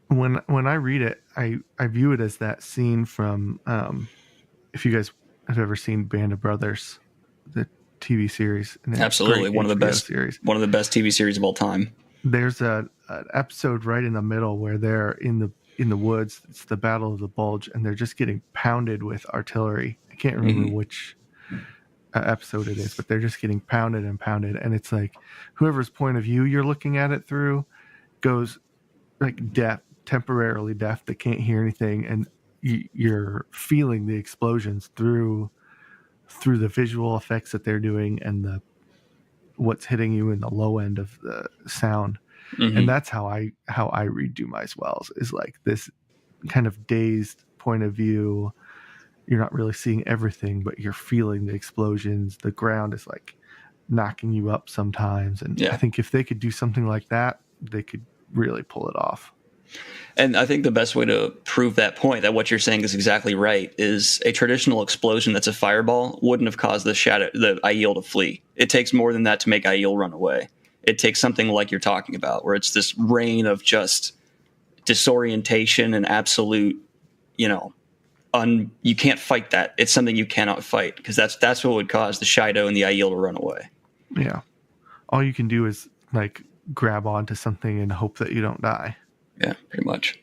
When I read it, I view it as that scene from if you guys have ever seen Band of Brothers, the TV series. Absolutely, one of the best TV series of all time. There's an episode right in the middle where they're in the woods. It's the Battle of the Bulge, and they're just getting pounded with artillery. I can't remember which episode it is, but they're just getting pounded and pounded, and it's like whoever's point of view you're looking at it through goes like deaf, temporarily deaf. They can't hear anything, and you're feeling the explosions through the visual effects that they're doing and the what's hitting you in the low end of the sound. Mm-hmm. And that's how I read Demise Wells, is like this kind of dazed point of view. You're not really seeing everything, but you're feeling the explosions. The ground is like knocking you up sometimes. And I think if they could do something like that, they could really pull it off. And I think the best way to prove that point, that what you're saying is exactly right, is a traditional explosion that's a fireball wouldn't have caused the Aiel to flee. It takes more than that to make Aiel run away. It takes something like you're talking about, where it's this rain of just disorientation and absolute, you can't fight that. It's something you cannot fight, because that's what would cause the Shido and the Aiel to run away. Yeah. All you can do is like grab onto something and hope that you don't die. Yeah, pretty much.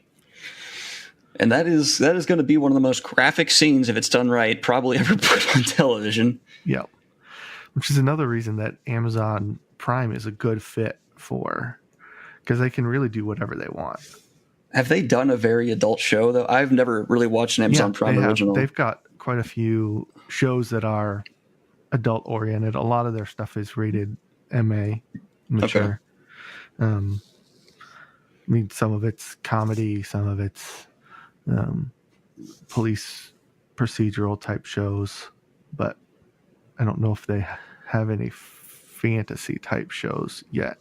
And that is going to be one of the most graphic scenes, if it's done right, probably ever put on television. Yeah. Which is another reason that Amazon Prime is a good fit for, because they can really do whatever they want. Have they done a very adult show, though? I've never really watched an Amazon Prime original. They've got quite a few shows that are adult oriented. A lot of their stuff is rated MA, mature. Okay. I mean, some of it's comedy, some of it's police procedural type shows, but I don't know if they have any fantasy type shows yet.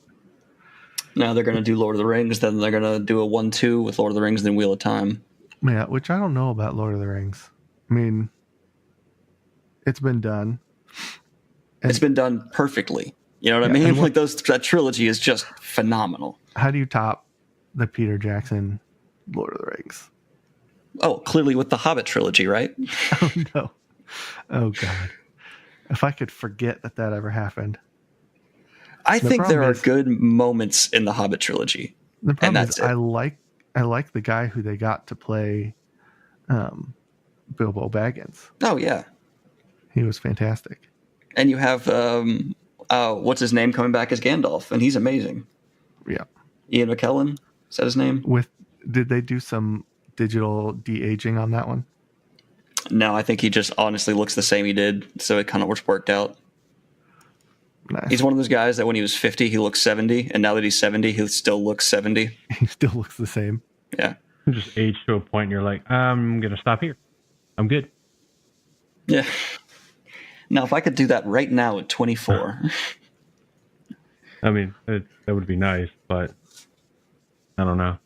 Now they're going to do Lord of the Rings, then they're going to do a 1-2 with Lord of the Rings, then Wheel of Time. Yeah, which I don't know about Lord of the Rings. I mean, it's been done. It's been done perfectly. You know what I mean? Like that trilogy is just phenomenal. How do you top the Peter Jackson Lord of the Rings? Oh, clearly with the Hobbit trilogy, right? Oh, no. Oh, God. If I could forget that ever happened. I think there are good moments in the Hobbit trilogy. The problem is I like the guy who they got to play Bilbo Baggins. Oh, yeah. He was fantastic. And you have, what's his name, coming back as Gandalf, and he's amazing. Yeah. Ian McKellen, is that his name? Did they do some digital de-aging on that one? No, I think he just honestly looks the same he did, so it kind of worked out. Nice. He's one of those guys that when he was 50, he looks 70, and now that he's 70, he still looks 70. He still looks the same. Yeah. You just age to a point and you're like, I'm going to stop here. I'm good. Yeah. Now, if I could do that right now at 24. I mean, that would be nice, but I don't know.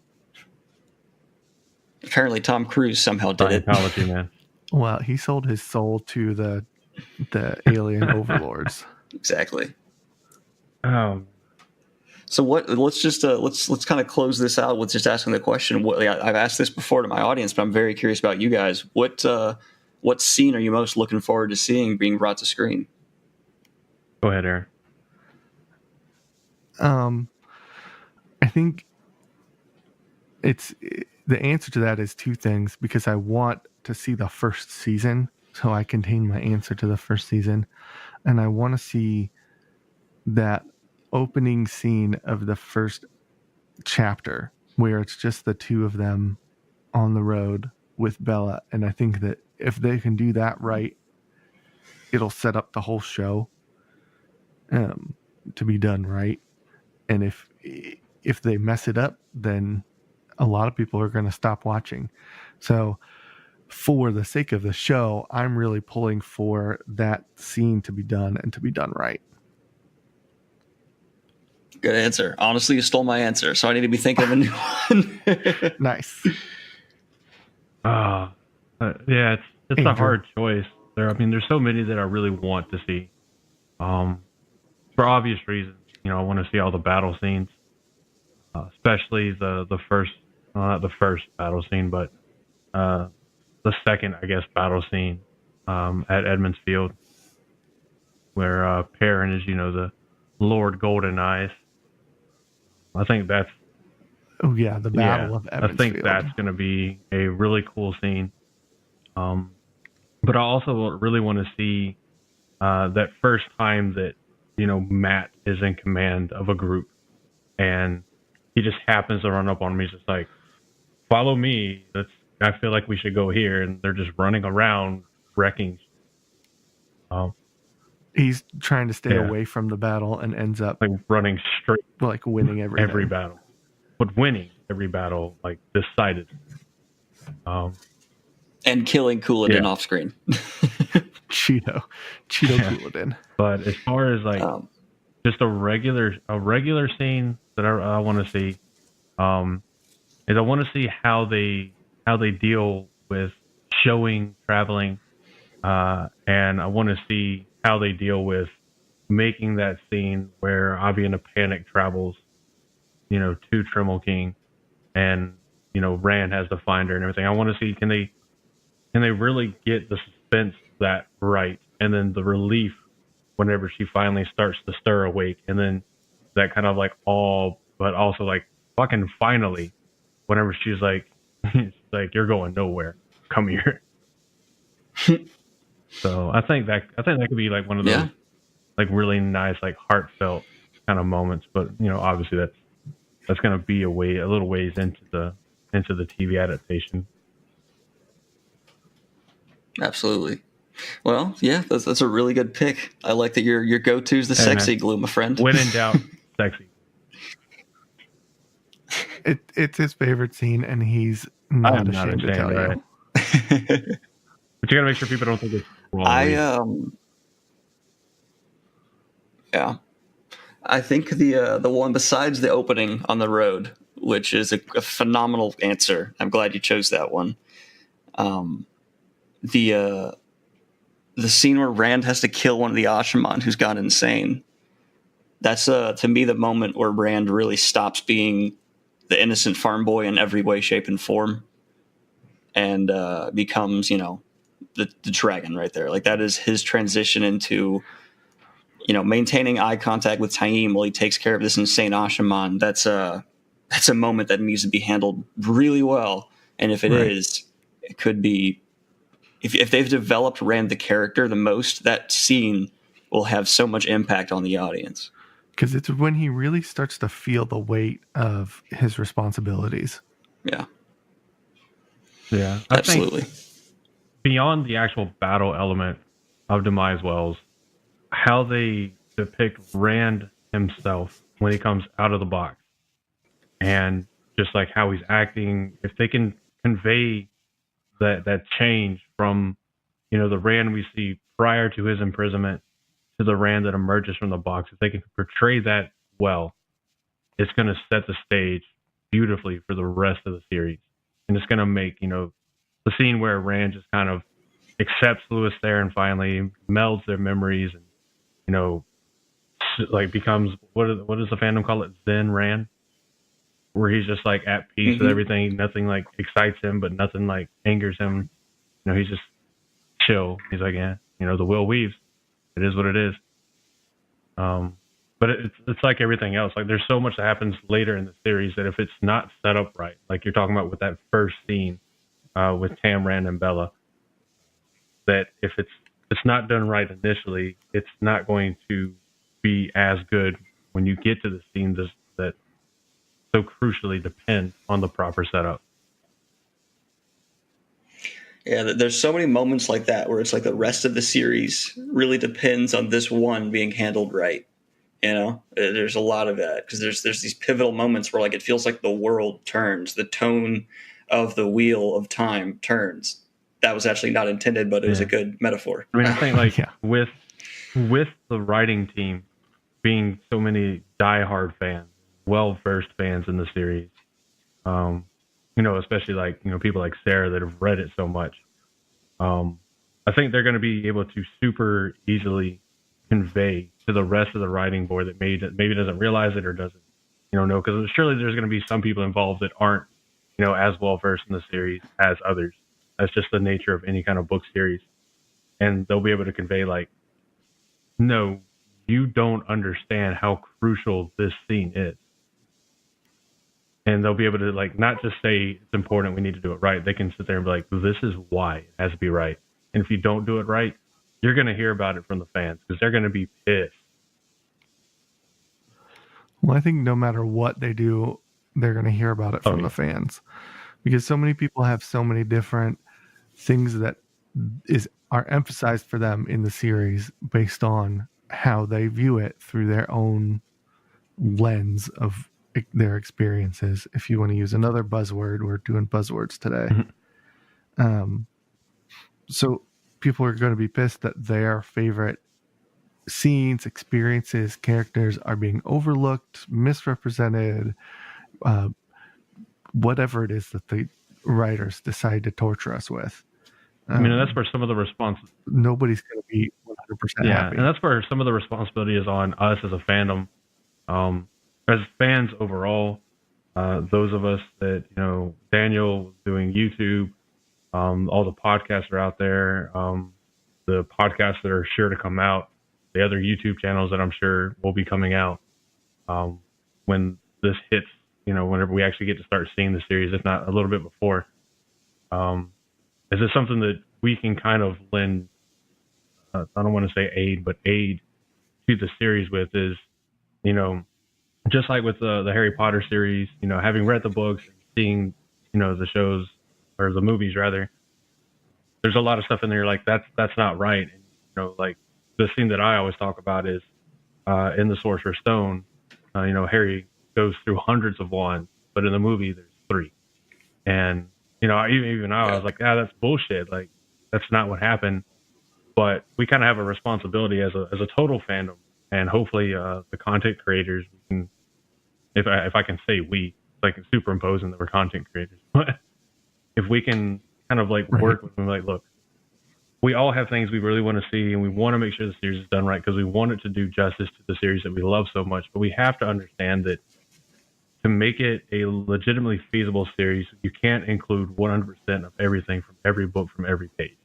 Apparently Tom Cruise somehow did it. Scientology, man. Well, he sold his soul to the alien overlords. Exactly. So let's kind of close this out with just asking the question. I've asked this before to my audience, but I'm very curious about you guys. What scene are you most looking forward to seeing being brought to screen? Go ahead, Aaron. I think the answer to that is two things, because I want to see the first season, so I contain my answer to the first season, and I want to see that opening scene of the first chapter where it's just the two of them on the road with Bella. And I think that if they can do that right, it'll set up the whole show to be done right. And if they mess it up, then a lot of people are going to stop watching. So for the sake of the show, I'm really pulling for that scene to be done and to be done right. Good answer. Honestly, you stole my answer, so I need to be thinking of a new one. Nice. Yeah, it's a hard choice. There's so many that I really want to see. For obvious reasons, I want to see all the battle scenes, especially the first, not the first battle scene, but the second, I guess, battle scene at Edmonds Field, where Perrin is, the Lord Golden Eyes. I think that's... Oh, yeah, the Battle of Edmonds I think Field. that's going to be a really cool scene. But I also really want to see that first time that, Matt is in command of a group and he just happens to run up on me. He's just like, follow me. I feel like we should go here. And they're just running around wrecking. He's trying to stay Yeah. away from the battle and ends up like running straight like winning every battle, but winning every battle like decided. And killing Cooladin off screen. Cheeto Cooladin. But as far as like just a regular scene that I want to see, is I want to see how they deal with showing traveling, and I want to see how they deal with making that scene where Avi in a panic travels, to Tremel King, and Rand has to find her and everything. I want to see can they really get the suspense that right, and then the relief whenever she finally starts to stir awake, and then that kind of like but also like fucking finally, whenever she's like, you're going nowhere, come here. So I think that could be like one of those like really nice, like heartfelt kind of moments. But obviously that's going to be a little ways into the TV adaptation. Absolutely. Well, yeah, that's a really good pick. I like that your go-to is the sexy glue, my friend. When in doubt, sexy. It's his favorite scene, and he's not ashamed to tell you. But you gotta make sure people don't think it's wrong. I think the one besides the opening on the road, which is a phenomenal answer. I'm glad you chose that one. The scene where Rand has to kill one of the Ashaman who's gone insane. That's to me the moment where Rand really stops being the innocent farm boy in every way, shape, and form, and becomes the dragon right there. Like that is his transition into maintaining eye contact with Taim while he takes care of this insane Ashaman. That's a moment that needs to be handled really well, and if it is, it could be. If they've developed Rand the character the most, that scene will have so much impact on the audience. Because it's when he really starts to feel the weight of his responsibilities. Yeah. Yeah. Absolutely. I think beyond the actual battle element of Demise Wells, how they depict Rand himself when he comes out of the box, and just like how he's acting, if they can convey that change from the Rand we see prior to his imprisonment to the Rand that emerges from the box, if they can portray that well, it's going to set the stage beautifully for the rest of the series, and it's going to make the scene where Rand just kind of accepts Louis Theron finally, melds their memories, and like becomes what does the fandom call it, Zen Rand, where he's just like at peace with everything. Nothing like excites him, but nothing like angers him. He's just chill. He's like, the will weaves. It is what it is. But it's like everything else. Like there's so much that happens later in the series that if it's not set up right, like you're talking about with that first scene with Tam, Rand, and Bella, that if it's not done right initially, it's not going to be as good when you get to the scenes that so crucially depend on the proper setup. Yeah, there's so many moments like that where it's like the rest of the series really depends on this one being handled right. There's a lot of that because there's these pivotal moments where like it feels like the world turns, the tone of the wheel of time turns. That was actually not intended, but it was a good metaphor. I mean, I think like with the writing team being so many diehard fans, well-versed fans in the series, especially like people like Sarah that have read it so much, I think they're going to be able to super easily convey to the rest of the writing board that maybe doesn't realize it or doesn't know, because surely there's going to be some people involved that aren't as well-versed in the series as others. That's just the nature of any kind of book series, and they'll be able to convey like, no, you don't understand how crucial this scene is. And they'll be able to like not just say it's important, we need to do it right. They can sit there and be like, this is why it has to be right. And if you don't do it right, you're going to hear about it from the fans because they're going to be pissed. Well, I think no matter what they do, they're going to hear about it from the fans, because so many people have so many different things that are emphasized for them in the series based on how they view it through their own lens of their experiences. If you want to use another buzzword, we're doing buzzwords today. So people are going to be pissed that their favorite scenes, experiences, characters are being overlooked, misrepresented, whatever it is that the writers decide to torture us with. I mean, that's where some of the nobody's going to be 100% happy. And that's where some of the responsibility is on us as a fandom. As fans overall, those of us that, Daniel doing YouTube, all the podcasts are out there, the podcasts that are sure to come out, the other YouTube channels that I'm sure will be coming out when this hits, whenever we actually get to start seeing the series, if not a little bit before. Is this something that we can kind of lend, I don't want to say aid to the series with is, just like with the Harry Potter series, having read the books and seeing, the shows or the movies rather, there's a lot of stuff in there like that's not right. And, like the scene that I always talk about is in the Sorcerer's Stone, Harry goes through hundreds of wands, but in the movie there's 3. And, even I was like, that's bullshit. Like that's not what happened. But we kind of have a responsibility as a total fandom, and hopefully the content creators, we can, if I can say we, like superimposing that we're content creators, but if we can kind of like work with them, like, look, we all have things we really want to see, and we want to make sure the series is done right because we want it to do justice to the series that we love so much. But we have to understand that to make it a legitimately feasible series, you can't include 100% of everything from every book from every page.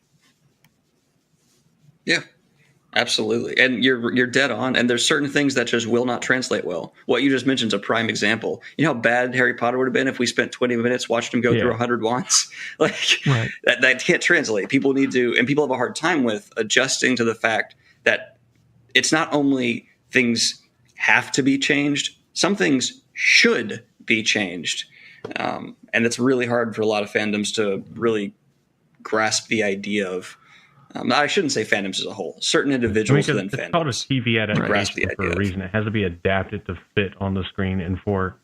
Yeah, absolutely. And you're dead on. And there's certain things that just will not translate well. What you just mentioned is a prime example. You know how bad Harry Potter would have been if we spent 20 minutes watching him go through 100 wands? Like that can't translate. People need to, and people have a hard time with adjusting to the fact that it's not only things have to be changed, some things should be changed. And it's really hard for a lot of fandoms to really grasp the idea of, I shouldn't say fandoms as a whole. Certain individuals within fandoms. It's called a TV adaptation for a reason. It has to be adapted to fit on the screen, and for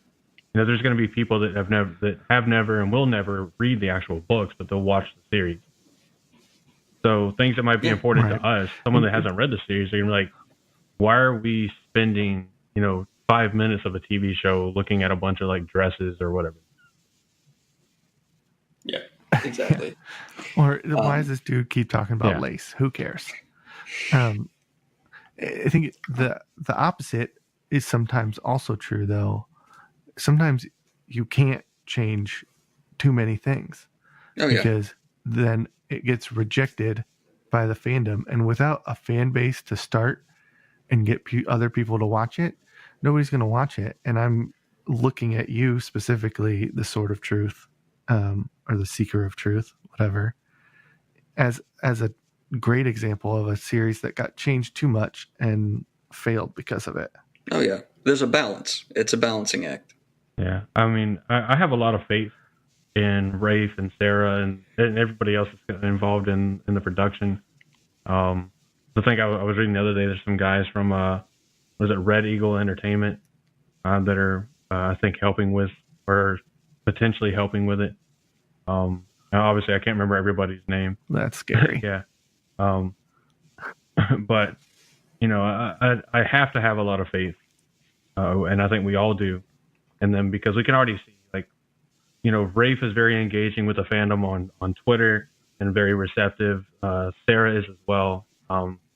there's going to be people that have never and will never read the actual books, but they'll watch the series. So things that might be important to us, someone that hasn't read the series, they're going to be like, why are we spending 5 minutes of a TV show looking at a bunch of like dresses or whatever? Yeah. Exactly. Or why does this dude keep talking about lace? Who cares? I think the opposite is sometimes also true, though. Sometimes you can't change too many things because then it gets rejected by the fandom. And without a fan base to start and get other people to watch it, nobody's going to watch it. And I'm looking at you specifically, the Sword of Truth. Or the Seeker of Truth, whatever, as a great example of a series that got changed too much and failed because of it. Oh yeah, there's a balance. It's a balancing act. Yeah, I mean, I have a lot of faith in Rafe and Sarah and everybody else that's involved in the production. The thing I was reading the other day, there's some guys from was it Red Eagle Entertainment that are I think helping with or potentially helping with it. Obviously I can't remember everybody's name. That's scary. Yeah. But I have to have a lot of faith, and I think we all do. And then because we can already see, like, Rafe is very engaging with the fandom on Twitter and very receptive. Sarah is as well.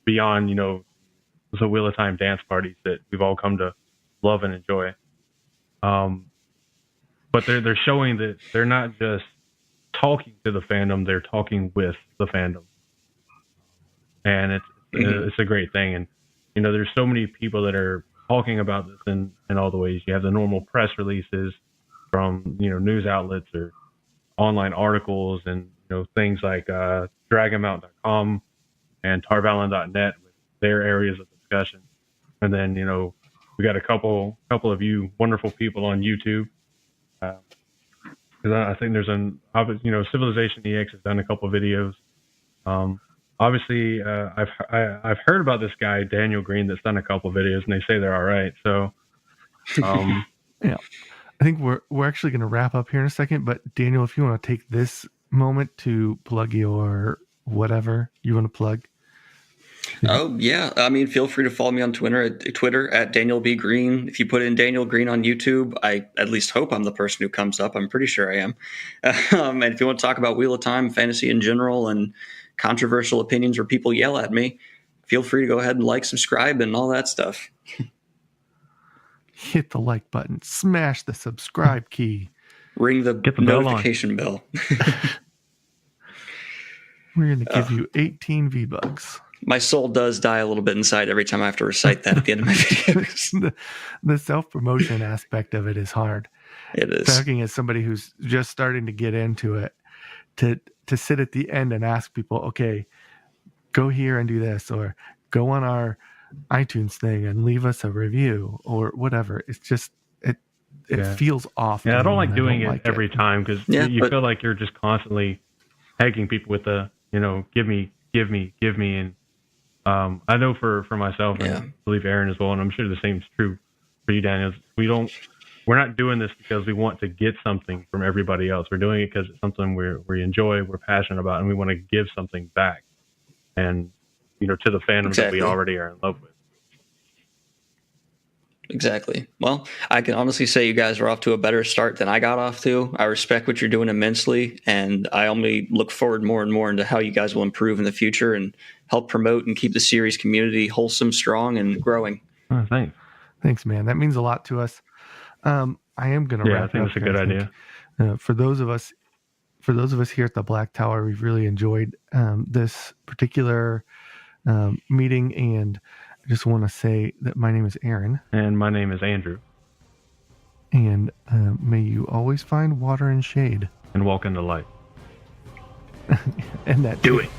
Beyond the Wheel of Time dance parties that we've all come to love and enjoy. But they're showing that they're not just talking to the fandom; they're talking with the fandom, and it's a great thing. And there's so many people that are talking about this in all the ways. You have the normal press releases from news outlets or online articles, and things like DragonMount.com and Tarvalon.net with their areas of discussion. And then we got a couple of you wonderful people on YouTube. Because I think there's Civilization EX has done a couple of videos. obviously, I've heard about this guy Daniel Greene that's done a couple of videos, and they say they're all right. So, yeah, I think we're actually going to wrap up here in a second. But Daniel, if you want to take this moment to plug your whatever you want to plug. Oh yeah, I mean, feel free to follow me on Twitter at Daniel B. Greene. If you put in Daniel Greene on YouTube, I at least hope I'm the person who comes up. I'm pretty sure I am. And if you want to talk about Wheel of Time, fantasy in general, and controversial opinions where people yell at me, feel free to go ahead and like, subscribe, and all that stuff. Hit the like button, smash the subscribe key, ring the Get the notification bell. We're going to give you 18 V-Bucks. My soul does die a little bit inside every time I have to recite that at the end of my videos. The self-promotion aspect of it is hard. It is. Talking as somebody who's just starting to get into it, to sit at the end and ask people, okay, go here and do this, or go on our iTunes thing and leave us a review or whatever. It's just, it feels off. Yeah, I don't like doing it every time because you feel like you're just constantly pegging people with the, give me. And I know for myself, and I believe Aaron as well, and I'm sure the same is true for you, Daniel. We're not doing this because we want to get something from everybody else. We're doing it because it's something we enjoy, we're passionate about, and we want to give something back. And, to the fandom that we already are in love with. Exactly. Well, I can honestly say you guys are off to a better start than I got off to. I respect what you're doing immensely, and I only look forward more and more into how you guys will improve in the future and help promote and keep the series community wholesome, strong, and growing. Oh, thanks. Thanks, man. That means a lot to us. I am going to wrap up. I think it's a good idea. For those of us here at the Black Tower, we've really enjoyed this particular meeting, and I just want to say that my name is Aaron. And my name is Andrew. And may you always find water and shade. And walk in the light. And that do it.